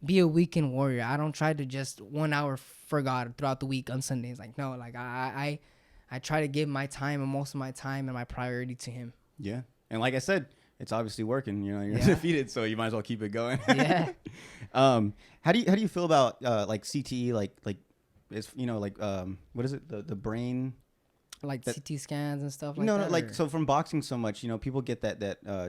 be a weekend warrior. I don't try to just 1 hour for God throughout the week on Sundays. Like no, like I try to give my time and most of my time and my priority to Him. Yeah, and like I said, it's obviously working. You know, you're defeated, so you might as well keep it going. Yeah. How do you feel about like CTE? Like it's, you know, like what is it, the brain, like CT scans and stuff like that? No, like so from boxing so much, you know, people get that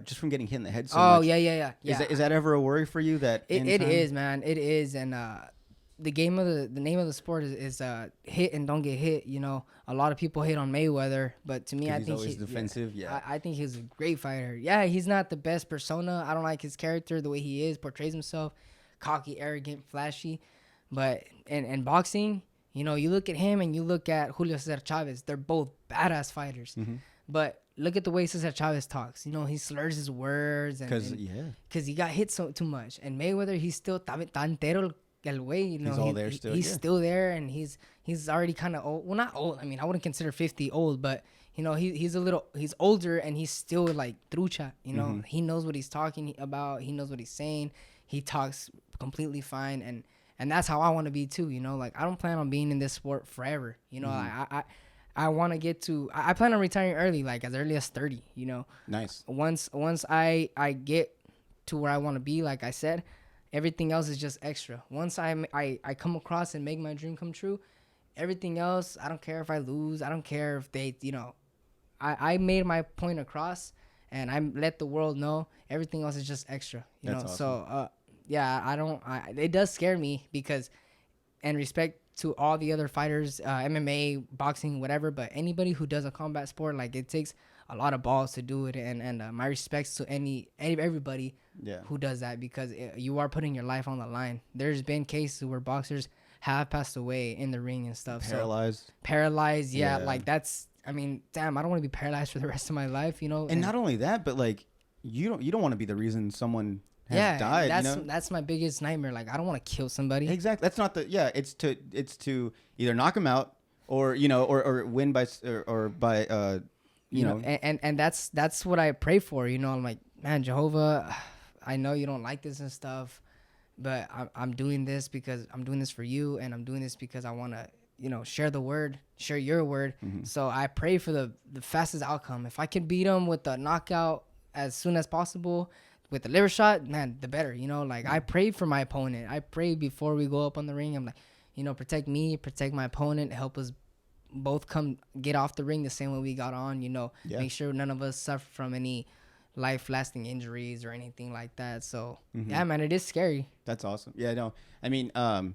just from getting hit in the head so much. Oh yeah. Is that ever a worry for you? That it is, man. It is, and the name of the sport is hit and don't get hit. You know, a lot of people hate on Mayweather, but to me, I think he's defensive. Yeah. I think he's a great fighter. Yeah, he's not the best persona. I don't like his character, the way he portrays himself, cocky, arrogant, flashy. But in boxing, you know, you look at him and you look at Julio Cesar Chavez. They're both badass fighters. But look at the way Cesar Chavez talks. You know, he slurs his words because he got hit too much. And Mayweather, he's still tantero el way. You know, he's all there still. He's still there, and he's already kind of old. Well, not old. I mean, I wouldn't consider 50 old, but you know, he's older, and he's still like trucha. You know, he knows what he's talking about. He knows what he's saying. He talks completely fine, and that's how I want to be too. You know, like I don't plan on being in this sport forever. You know, I want to get to. I plan on retiring early, like as early as 30. You know, nice. Once I get to where I want to be, like I said, everything else is just extra. Once I come across and make my dream come true, everything else, I don't care if I lose. I don't care if they, you know, I made my point across, and I let the world know. Everything else is just extra. You know, awesome. So yeah, it does scare me because, and respect to all the other fighters, MMA, boxing, whatever, but anybody who does a combat sport, like it takes a lot of balls to do it, and my respects to everybody who does that, because you are putting your life on the line. There's been cases where boxers have passed away in the ring and stuff. Paralyzed, yeah. Like that's, I mean, damn, I don't want to be paralyzed for the rest of my life, you know. And not only that, but like you don't want to be the reason someone has died. That's my biggest nightmare. Like I don't want to kill somebody. Exactly. That's not it's to either knock them out or, you know, or win by you know, and that's what I pray for. You know, I'm like, man, Jehovah, I know you don't like this and stuff, but I'm doing this because I'm doing this for you, and I'm doing this because I want to share the word, share your word. So I pray for the fastest outcome. If I can beat him with a knockout as soon as possible with the liver shot, man, the better. I pray for my opponent. I pray before we go up on the ring. I'm like, protect me, protect my opponent, help us both come get off the ring the same way we got on. Make sure none of us suffer from any life-lasting injuries or anything like that. So yeah, man, it is scary. That's awesome. Yeah, no, I mean, I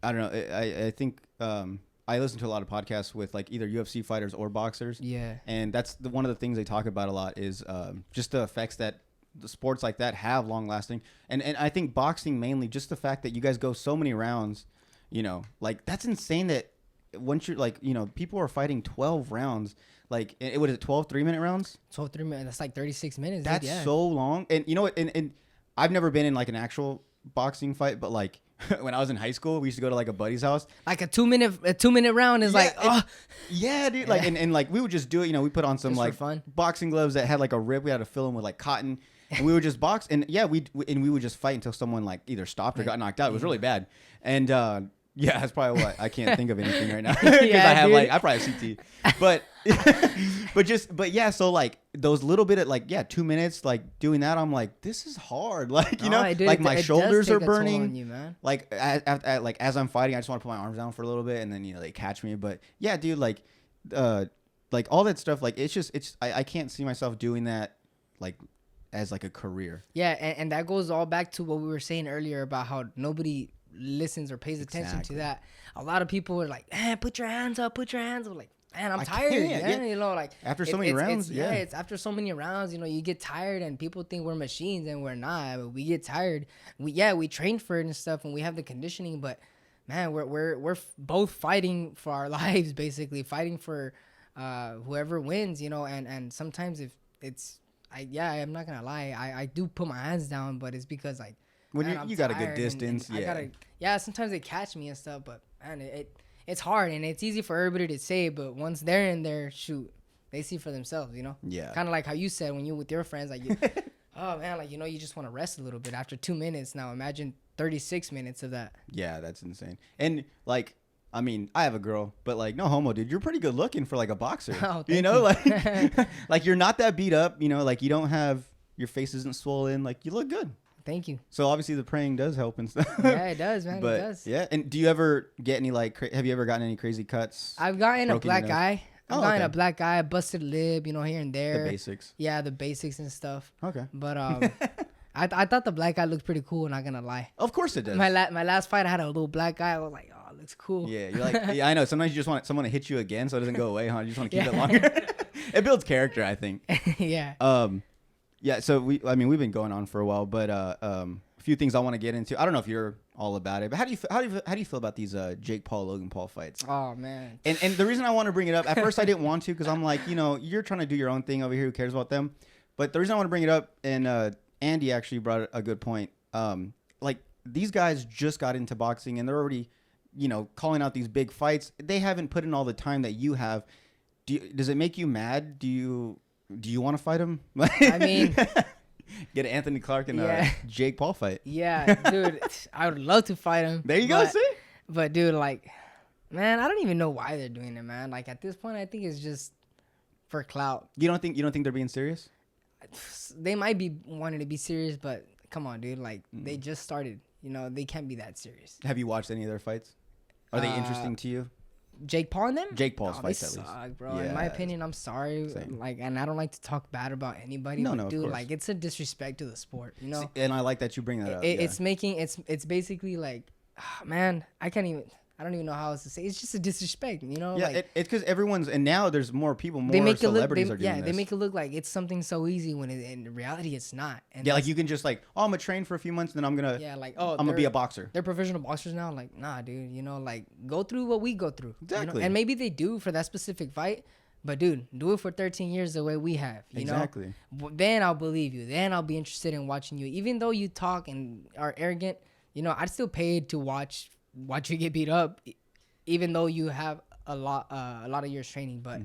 don't know. I think I listen to a lot of podcasts with like either UFC fighters or boxers. Yeah, and that's one of the things they talk about a lot is just the effects that the sports like that have long-lasting. And I think boxing mainly, just the fact that you guys go so many rounds, like that's insane. That once you're like, people are fighting 12 rounds. Like, it was 12 3-minute rounds. 12 3-minute. That's like 36 minutes. That's so long. And you know what? And I've never been in like an actual boxing fight, but like when I was in high school, we used to go to like a buddy's house. Like a 2-minute round is yeah, dude. Like and like we would just do it. We put on some just like fun boxing gloves that had like a rib. We had to fill them with like cotton, and we would just box. And yeah, we would just fight until someone like either stopped or got knocked out. It was really bad. And yeah, that's probably what I can't think of anything right now because I probably have CT. But but yeah, so like those little bit of like 2 minutes like doing that, I'm like, this is hard. Like like my shoulders are burning. You, man. Like as I'm fighting, I just want to put my arms down for a little bit and then they catch me. But yeah, dude, like all that stuff, like I can't see myself doing that like as like a career. Yeah, and that goes all back to what we were saying earlier about how nobody listens or pays attention to that. A lot of people are like, man, put your hands up. Like, man, I'm tired. Man. Like after so many rounds. It's after so many rounds. You get tired, and people think we're machines, and we're not. But we get tired. We train for it and stuff, and we have the conditioning. But man, we're both fighting for our lives, basically fighting for whoever wins. And sometimes if I'm not gonna lie, I do put my hands down, but it's because like. When you got a good distance, and sometimes they catch me and stuff, but man, it's hard and it's easy for everybody to say, but once they're in there, shoot, they see for themselves, Yeah. Kind of like how you said when you with your friends, like, oh man, like you just want to rest a little bit after 2 minutes. Now imagine 36 minutes of that. Yeah, that's insane. And like, I mean, I have a girl, but like, no homo, dude. You're pretty good looking for like a boxer. Oh, like, like you're not that beat up. Like you don't have your face isn't swollen. Like you look good. Thank you. So obviously the praying does help and stuff. Yeah, it does, man. But, it does. Yeah. And do you ever get any have you ever gotten any crazy cuts? I've gotten a black eye. A black eye, busted lip, here and there. The basics. Yeah, the basics and stuff. Okay. But I thought the black eye looked pretty cool. Not gonna lie. Of course it does. My last fight, I had a little black eye. I was like, oh, it looks cool. Yeah, you're like, yeah, I know. Sometimes you just want someone to hit you again so it doesn't go away, huh? You just want to keep it longer. It builds character, I think. Yeah. Yeah. So we've been going on for a while, but a few things I want to get into. I don't know if you're all about it, but how do you feel about these Jake Paul, Logan Paul fights? Oh man. And the reason I want to bring it up, at first I didn't want to because I'm like, you're trying to do your own thing over here. Who cares about them? But the reason I want to bring it up, and Andy actually brought a good point. Like these guys just got into boxing and they're already, calling out these big fights. They haven't put in all the time that you have. Does it make you mad? Do you want to fight him? I mean. Get an Anthony Clark and a Jake Paul fight. Yeah, dude. I would love to fight him. There you go, see? But, dude, like, man, I don't even know why they're doing it, man. Like, at this point, I think it's just for clout. You don't think they're being serious? They might be wanting to be serious, but come on, dude. Like, they just started. They can't be that serious. Have you watched any of their fights? Are they interesting to you? Jake Paul and them? Jake Paul's fights, at least. Suck, bro. Yeah. In my opinion, I'm sorry. Same. Like, and I don't like to talk bad about anybody. No, but no, dude, of course. like, it's a disrespect to the sport, See, and I like that you bring that up. It's basically like, man, I don't even know how else to say. It's just a disrespect, Yeah, like, it's because everyone's, and now there's more people, celebrities are doing this. They make it look like it's something so easy when in reality it's not. And yeah, like you can just like, I'm gonna train for a few months, and then I'm gonna I'm gonna be a boxer. They're professional boxers now. Like, nah, dude, like go through what we go through. Exactly. And maybe they do for that specific fight, but dude, do it for 13 years the way we have. Exactly. Then I'll believe you. Then I'll be interested in watching you, even though you talk and are arrogant. I'd still pay to watch you get beat up. Even though you have a lot of years training, but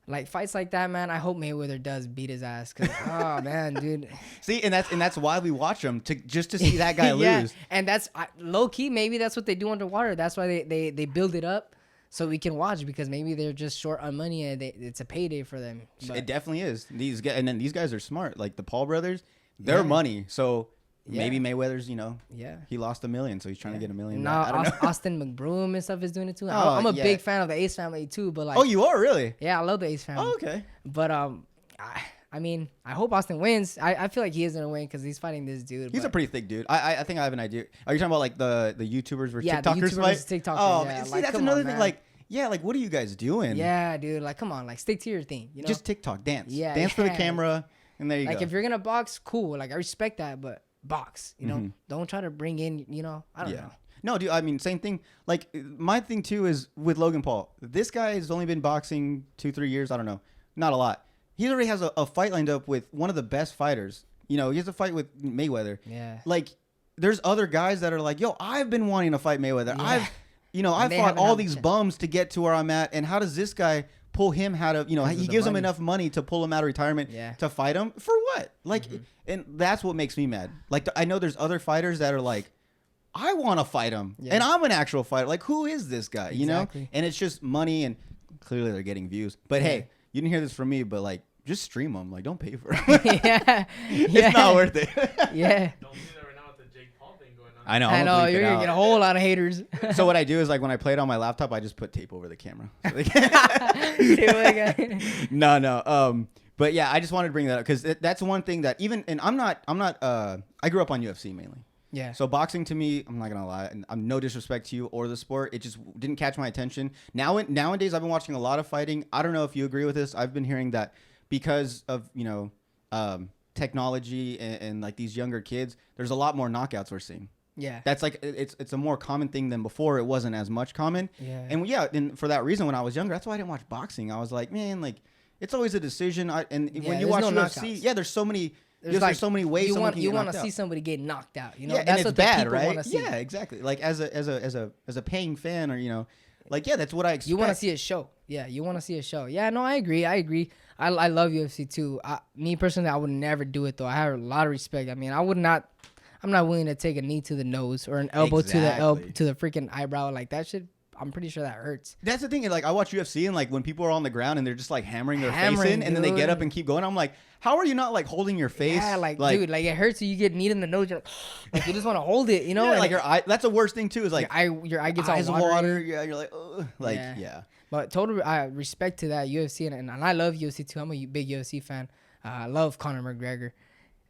like fights like that, man. I hope Mayweather does beat his ass. Cause oh man, dude. See, and that's why we watch them to see that guy lose. And that's low key. Maybe that's what they do underwater. That's why they build it up so we can watch, because maybe they're just short on money and it's a payday for them. But it definitely is. These guys, and then these guys are smart. Like the Paul brothers, they're money. So maybe Mayweather's, he lost $1 million, so he's trying to get $1 million. No, Austin McBroom and stuff is doing it too. I'm a big fan of the Ace family too, but like, oh, you are really? Yeah, I love the Ace family. Oh, okay. But I mean, I hope Austin wins. I feel like he is gonna win because he's fighting this dude. He's a pretty thick dude. I think I have an idea. Are you talking about like the YouTubers versus TikTokers the YouTubers fight? versus TikTokers. Oh, man. See, that's another thing. Like, like, what are you guys doing? Yeah, dude. Like, come on, like, stick to your thing. You know, just TikTok, dance. Yeah, dance for the camera, and there you go. Like, if you're gonna box, cool. Like, I respect that, but box. You know, don't try to bring in. I don't know. No, dude. I mean, same thing. Like, my thing too is with Logan Paul. This guy has only been boxing 2-3 years. I don't know, not a lot. He already has a fight lined up with one of the best fighters. He has a fight with Mayweather. Yeah. Like, there's other guys that are like, yo, I've been wanting to fight Mayweather. Yeah. I've fought all these bums to get to where I'm at. And how does this guy pull him out of, he gives him enough money to pull him out of retirement to fight him for what? Like, and that's what makes me mad. Like, I know there's other fighters that are like, I want to fight him and I'm an actual fighter. Like, who is this guy? Exactly. And it's just money, and clearly they're getting views. But hey, you didn't hear this from me, but like, just stream them. Like, don't pay for them. It's not worth it. Yeah. Don't do that right now with the Jake Paul thing going on. I know. You're gonna get a whole lot of haters. So what I do is, like, when I play it on my laptop, I just put tape over the camera. No. But yeah, I just wanted to bring that up because that's one thing that and I'm not. I grew up on UFC mainly. Yeah. So boxing to me, I'm not gonna lie, and I'm no disrespect to you or the sport, it just didn't catch my attention. Nowadays, I've been watching a lot of fighting. I don't know if you agree with this. I've been hearing that because of technology and like these younger kids, there's a lot more knockouts we're seeing. Yeah. That's like it's a more common thing than before. It wasn't as much common. Yeah. And for that reason, when I was younger, that's why I didn't watch boxing. I was like, man, like it's always a decision. When you watch UFC, knockouts. there's so many. There's so many ways you want to see somebody get knocked out. Yeah, that's and it's what bad, the right? want to see. Yeah, exactly. Like as a paying fan, or that's what I expect. You want to see a show. Yeah, you want to see a show. Yeah, no, I agree. I love UFC too. Me personally, I would never do it though. I have a lot of respect. I mean, I'm not willing to take a knee to the nose or an elbow to the freaking eyebrow. Like that shit, I'm pretty sure that hurts. That's the thing. Like I watch UFC and like when people are on the ground and they're just like hammering their face in, and then they get up and keep going. I'm like, how are you not like holding your face? Yeah, like dude, like it hurts. You get kneed in the nose. You're like you just want to hold it, Yeah, like your eye. That's the worst thing too. Is like your eye gets all all water. Yeah, you're like, ugh. Like yeah. But total respect to that UFC and I love UFC too. I'm a big UFC fan. I love Conor McGregor.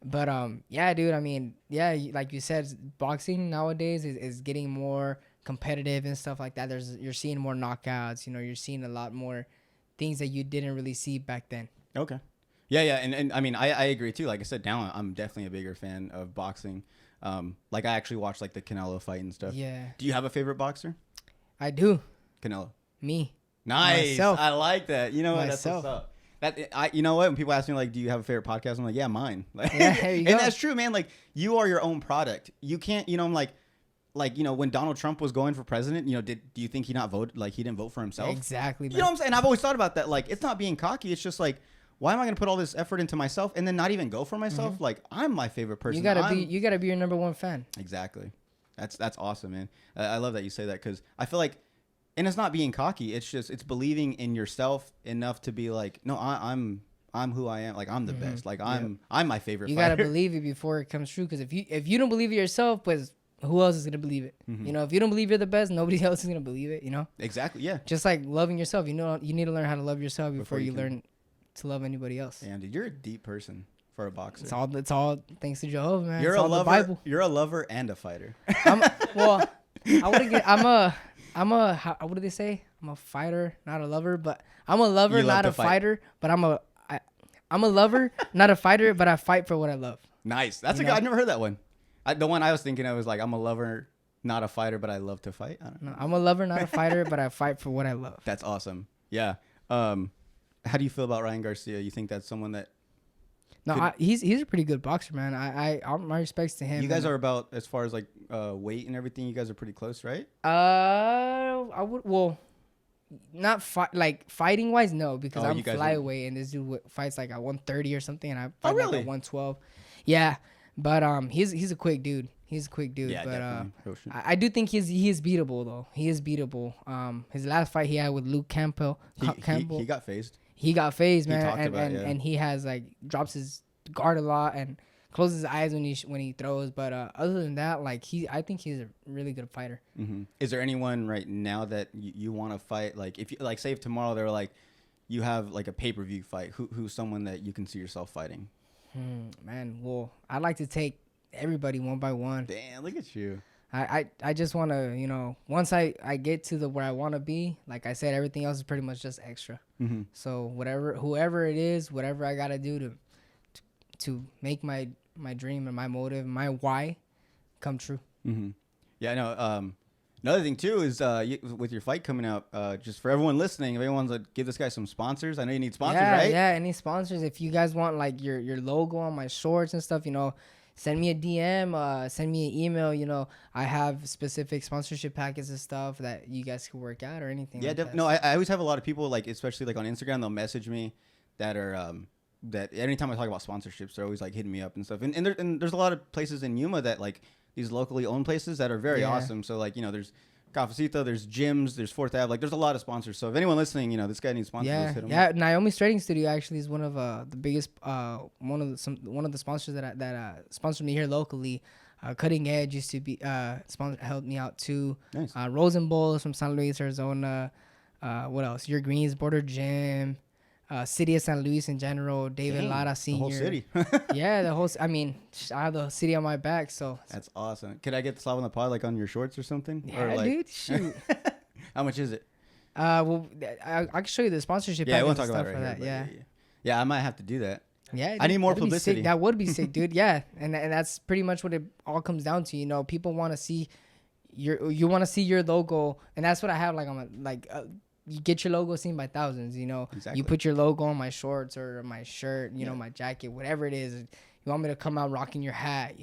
But yeah, dude. I mean, yeah, like you said, boxing nowadays is getting more competitive and stuff like that. You're seeing more knockouts. You're seeing a lot more things that you didn't really see back then. Okay. Yeah, and I mean, I agree too. Like I said, now I'm definitely a bigger fan of boxing. Like I actually watched like the Canelo fight and stuff. Yeah. Do you have a favorite boxer? I do. Canelo. Me. Nice. Myself. I like that. You know what? Myself. That's what's up. You know what? When people ask me like, "Do you have a favorite podcast?" I'm like, "Yeah, mine." Like, yeah, there you go. And that's true, man. Like, you are your own product. You can't. I'm like, when Donald Trump was going for president, do you think he not vote? Like, he didn't vote for himself? Exactly. You know what I'm saying? I've always thought about that. Like, it's not being cocky. It's just like, why am I going to put all this effort into myself and then not even go for myself? Mm-hmm. Like, I'm my favorite person. You gotta be your number one fan. Exactly. That's awesome, man. I love that you say that because I feel like. And it's not being cocky. It's just believing in yourself enough to be like, no, I'm who I am. Like I'm the best. Like I'm my favorite. You fighter. Gotta believe it before it comes true. Because if you don't believe it yourself, pues who else is gonna believe it? Mm-hmm. If you don't believe you're the best, nobody else is gonna believe it. Exactly. Yeah. Just like loving yourself. You need to learn how to love yourself before you learn to love anybody else. Damn, dude, you're a deep person for a boxer. It's all thanks to Jehovah, man. You're it's a all lover. The Bible. You're a lover and a fighter. What do they say? I'm a fighter, not a lover, but I'm a lover, not a fighter, but I'm a lover, not a fighter, but I fight for what I love. Nice. That's I've never heard that one. The one I was thinking of was like, I'm a lover, not a fighter, but I love to fight. I don't know. No, I'm a lover, not a fighter, but I fight for what I love. That's awesome. Yeah. How do you feel about Ryan Garcia? You think that's someone that? No, he's a pretty good boxer, man. My respects to him. You guys are about, as far as like weight and everything, you guys are pretty close, right? not like fighting wise, no, because I'm you guys flyweight and this dude fights like at 130 or something, and I fight really? like at 112. Yeah, but he's a quick dude. He's a quick dude. Yeah, but definitely. I do think he is beatable though. He is beatable. His last fight he had with Luke Campbell. He got phased. He got phased, man, talked about it, and he has like drops his guard a lot and closes his eyes when he throws. But other than that, like I think he's a really good fighter. Mm-hmm. Is there anyone right now that you want to fight? Like if you like, say if tomorrow they're like, you have like a pay-per-view fight. Who's someone that you can see yourself fighting? Man, well, I'd like to take everybody one by one. Damn, look at you. I just want to, once I get to where I want to be, like I said, everything else is pretty much just extra. Mm-hmm. So whoever it is, whatever I got to do to make my dream and my motive, my why come true. Mm-hmm. Yeah, I know. Another thing too is with your fight coming out, just for everyone listening, if anyone wants to give this guy some sponsors, I know you need sponsors, right? Yeah, any sponsors. If you guys want like your logo on my shorts and stuff, send me a DM, send me an email. I have specific sponsorship packets and stuff that you guys can work out or anything. Yeah, like no, I always have a lot of people, like especially like on Instagram, they'll message me that are that anytime I talk about sponsorships, they're always like hitting me up and stuff. And there's a lot of places in Yuma that like these locally owned places that are very awesome. So like there's Cafecito, there's gyms, there's Fourth Ave, like there's a lot of sponsors. So if anyone listening, this guy needs sponsors. Yeah, hit him yeah. up. Naomi's Trading Studio actually is one of the biggest one of the sponsors that sponsored me here locally. Cutting Edge used to be helped me out too. Nice. Rose and Bowls from San Luis, Arizona. What else? Your Greens Border Gym. City of San Luis in general. David Lara Sr. The whole city. Yeah, the whole. I mean, I have the city on my back, so That's awesome. Could I get the slap on the pod like on your shorts or something? yeah, or, like, dude. Shoot. How much is it? Well, I can show you the sponsorship. Yeah, I won't package talk and about it stuff right for here. that. Yeah, I might have to do that. Yeah, I need more that'd be publicity. sick. That would be sick, dude. Yeah, and that's pretty much what it all comes down to. People want to see you want to see your logo, and that's what I have. Like you get your logo seen by thousands. Exactly. You put your logo on my shorts or my shirt, my jacket, whatever it is. You want me to come out rocking your hat,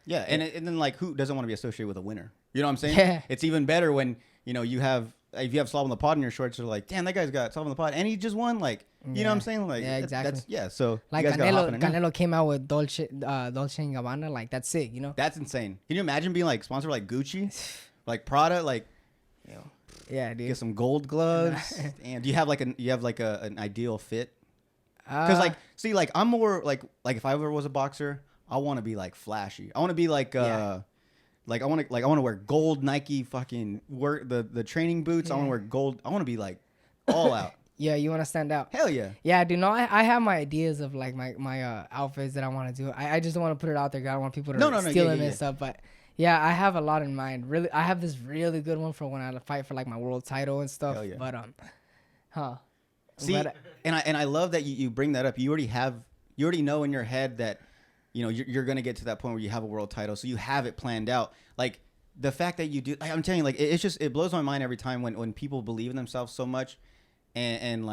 Yeah, and then like who doesn't want to be associated with a winner? You know what I'm saying? Yeah. It's even better when you have if you have Slob on the Pod in your shorts. You're like, damn, that guy's got Slob on the Pod, and he just won. Like, you know what I'm saying? Like, yeah, exactly. So Like you guys gotta hop in it now. Canelo came out with Dolce and Gabbana. Like that's sick, That's insane. Can you imagine being like sponsored by like Gucci, like Prada, like Yeah, dude. get some gold gloves? And do you have like an ideal fit? Because like I'm more like if I ever was a boxer, I want to be like flashy. I want to be like like I want to wear gold Nike fucking the training boots. I want to wear gold. I want to be like all out. Yeah, you want to stand out. Hell yeah. Yeah, dude. No, I have my ideas of like my outfits that I want to do. I just don't want to put it out there. 'Cause I don't want people to steal them and stuff. But yeah, I have a lot in mind. Really, I have this really good one for when I fight for like my world title and stuff. Hell yeah. But See, and I love that you bring that up. You already know in your head that you're gonna get to that point where you have a world title, so you have it planned out. Like the fact that you do, I'm telling you, like it blows my mind every time when people believe in themselves so much, and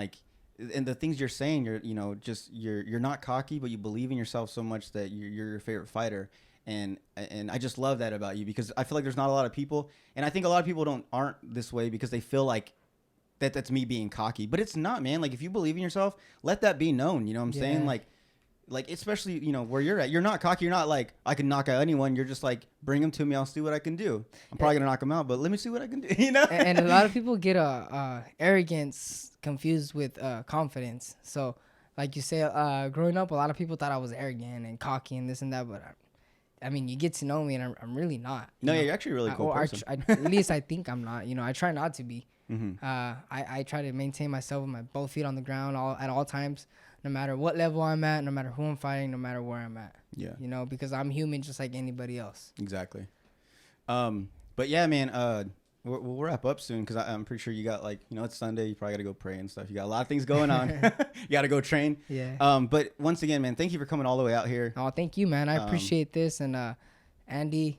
the things you're saying, you're not cocky, but you believe in yourself so much that you're your favorite fighter. And I just love that about you, because I feel like there's not a lot of people, and I think a lot of people aren't this way because they feel like that's me being cocky, but it's not, man. Like if you believe in yourself, let that be known. You know what I'm saying? Like especially where you're at, you're not cocky. You're not like I can knock out anyone. You're just like bring them to me. I'll see what I can do. I'm probably gonna knock them out, but let me see what I can do. And a lot of people get arrogance confused with confidence. So like you say, growing up, a lot of people thought I was arrogant and cocky and this and that, but I mean, you get to know me, and I'm really not. No, you're actually a really cool person. At least I think I'm not. I try not to be. Mm-hmm. I try to maintain myself with my both feet on the ground at all times, no matter what level I'm at, no matter who I'm fighting, no matter where I'm at. Yeah. Because I'm human just like anybody else. Exactly. But yeah, man. We'll wrap up soon because I'm pretty sure you got it's Sunday. You probably got to go pray and stuff. You got a lot of things going on. You got to go train. Yeah. But once again, man, thank you for coming all the way out here. Oh, thank you, man. I appreciate this. And Andy.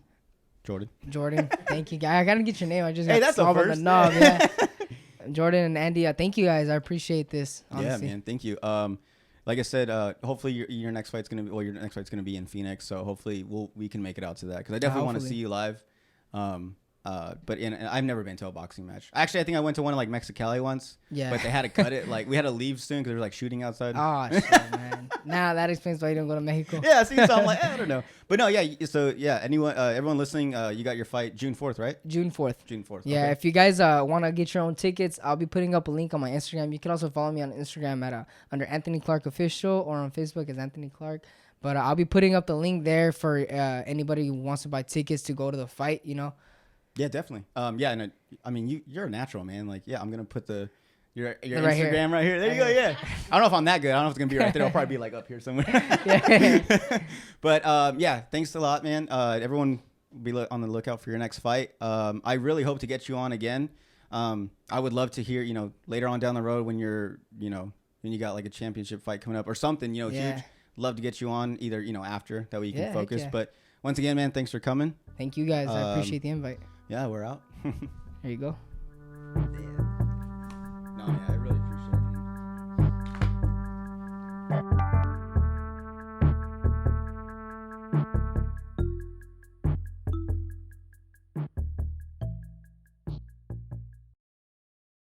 Jordan. Thank you, guys. I got to get your name. I just got that's a first. On the knob. Yeah. Jordan and Andy, thank you, guys. I appreciate this. Honestly. Yeah, man. Thank you. Like I said, hopefully your next fight's gonna be in Phoenix. So hopefully we can make it out to that because I definitely want to see you live. But I've never been to a boxing match. Actually, I think I went to one in like Mexicali once. Yeah. But they had to cut it. Like we had to leave soon because there was like shooting outside. Oh shit, man. Nah, that explains why you don't go to Mexico. Yeah, see, so I'm like, I don't know. But no, yeah. So yeah, everyone listening, you got your fight June 4th, right? June 4th. June 4th. Yeah, okay. if you guys want to get your own tickets, I'll be putting up a link on my Instagram. You can also follow me on Instagram at under Anthony Clark Official, or on Facebook as Anthony Clark. But I'll be putting up the link there for anybody who wants to buy tickets to go to the fight, you know. Yeah, definitely. Yeah, and I mean, you're a natural, man. Like, yeah, I'm gonna put your Right Instagram here. right here. There you go. Yeah. I don't know if I'm that good. I don't know if it's gonna be right there. It'll probably be like up here somewhere. Yeah. But yeah, thanks a lot, man. Everyone be on the lookout for your next fight. I really hope to get you on again. I would love to hear, later on down the road when you're, when you got like a championship fight coming up or something, Yeah. huge. Love to get you on either, after that way you can Yeah, heck focus. yeah. But once again, man, thanks for coming. Thank you guys. I appreciate the invite. Yeah, we're out. There you go. No, yeah, I really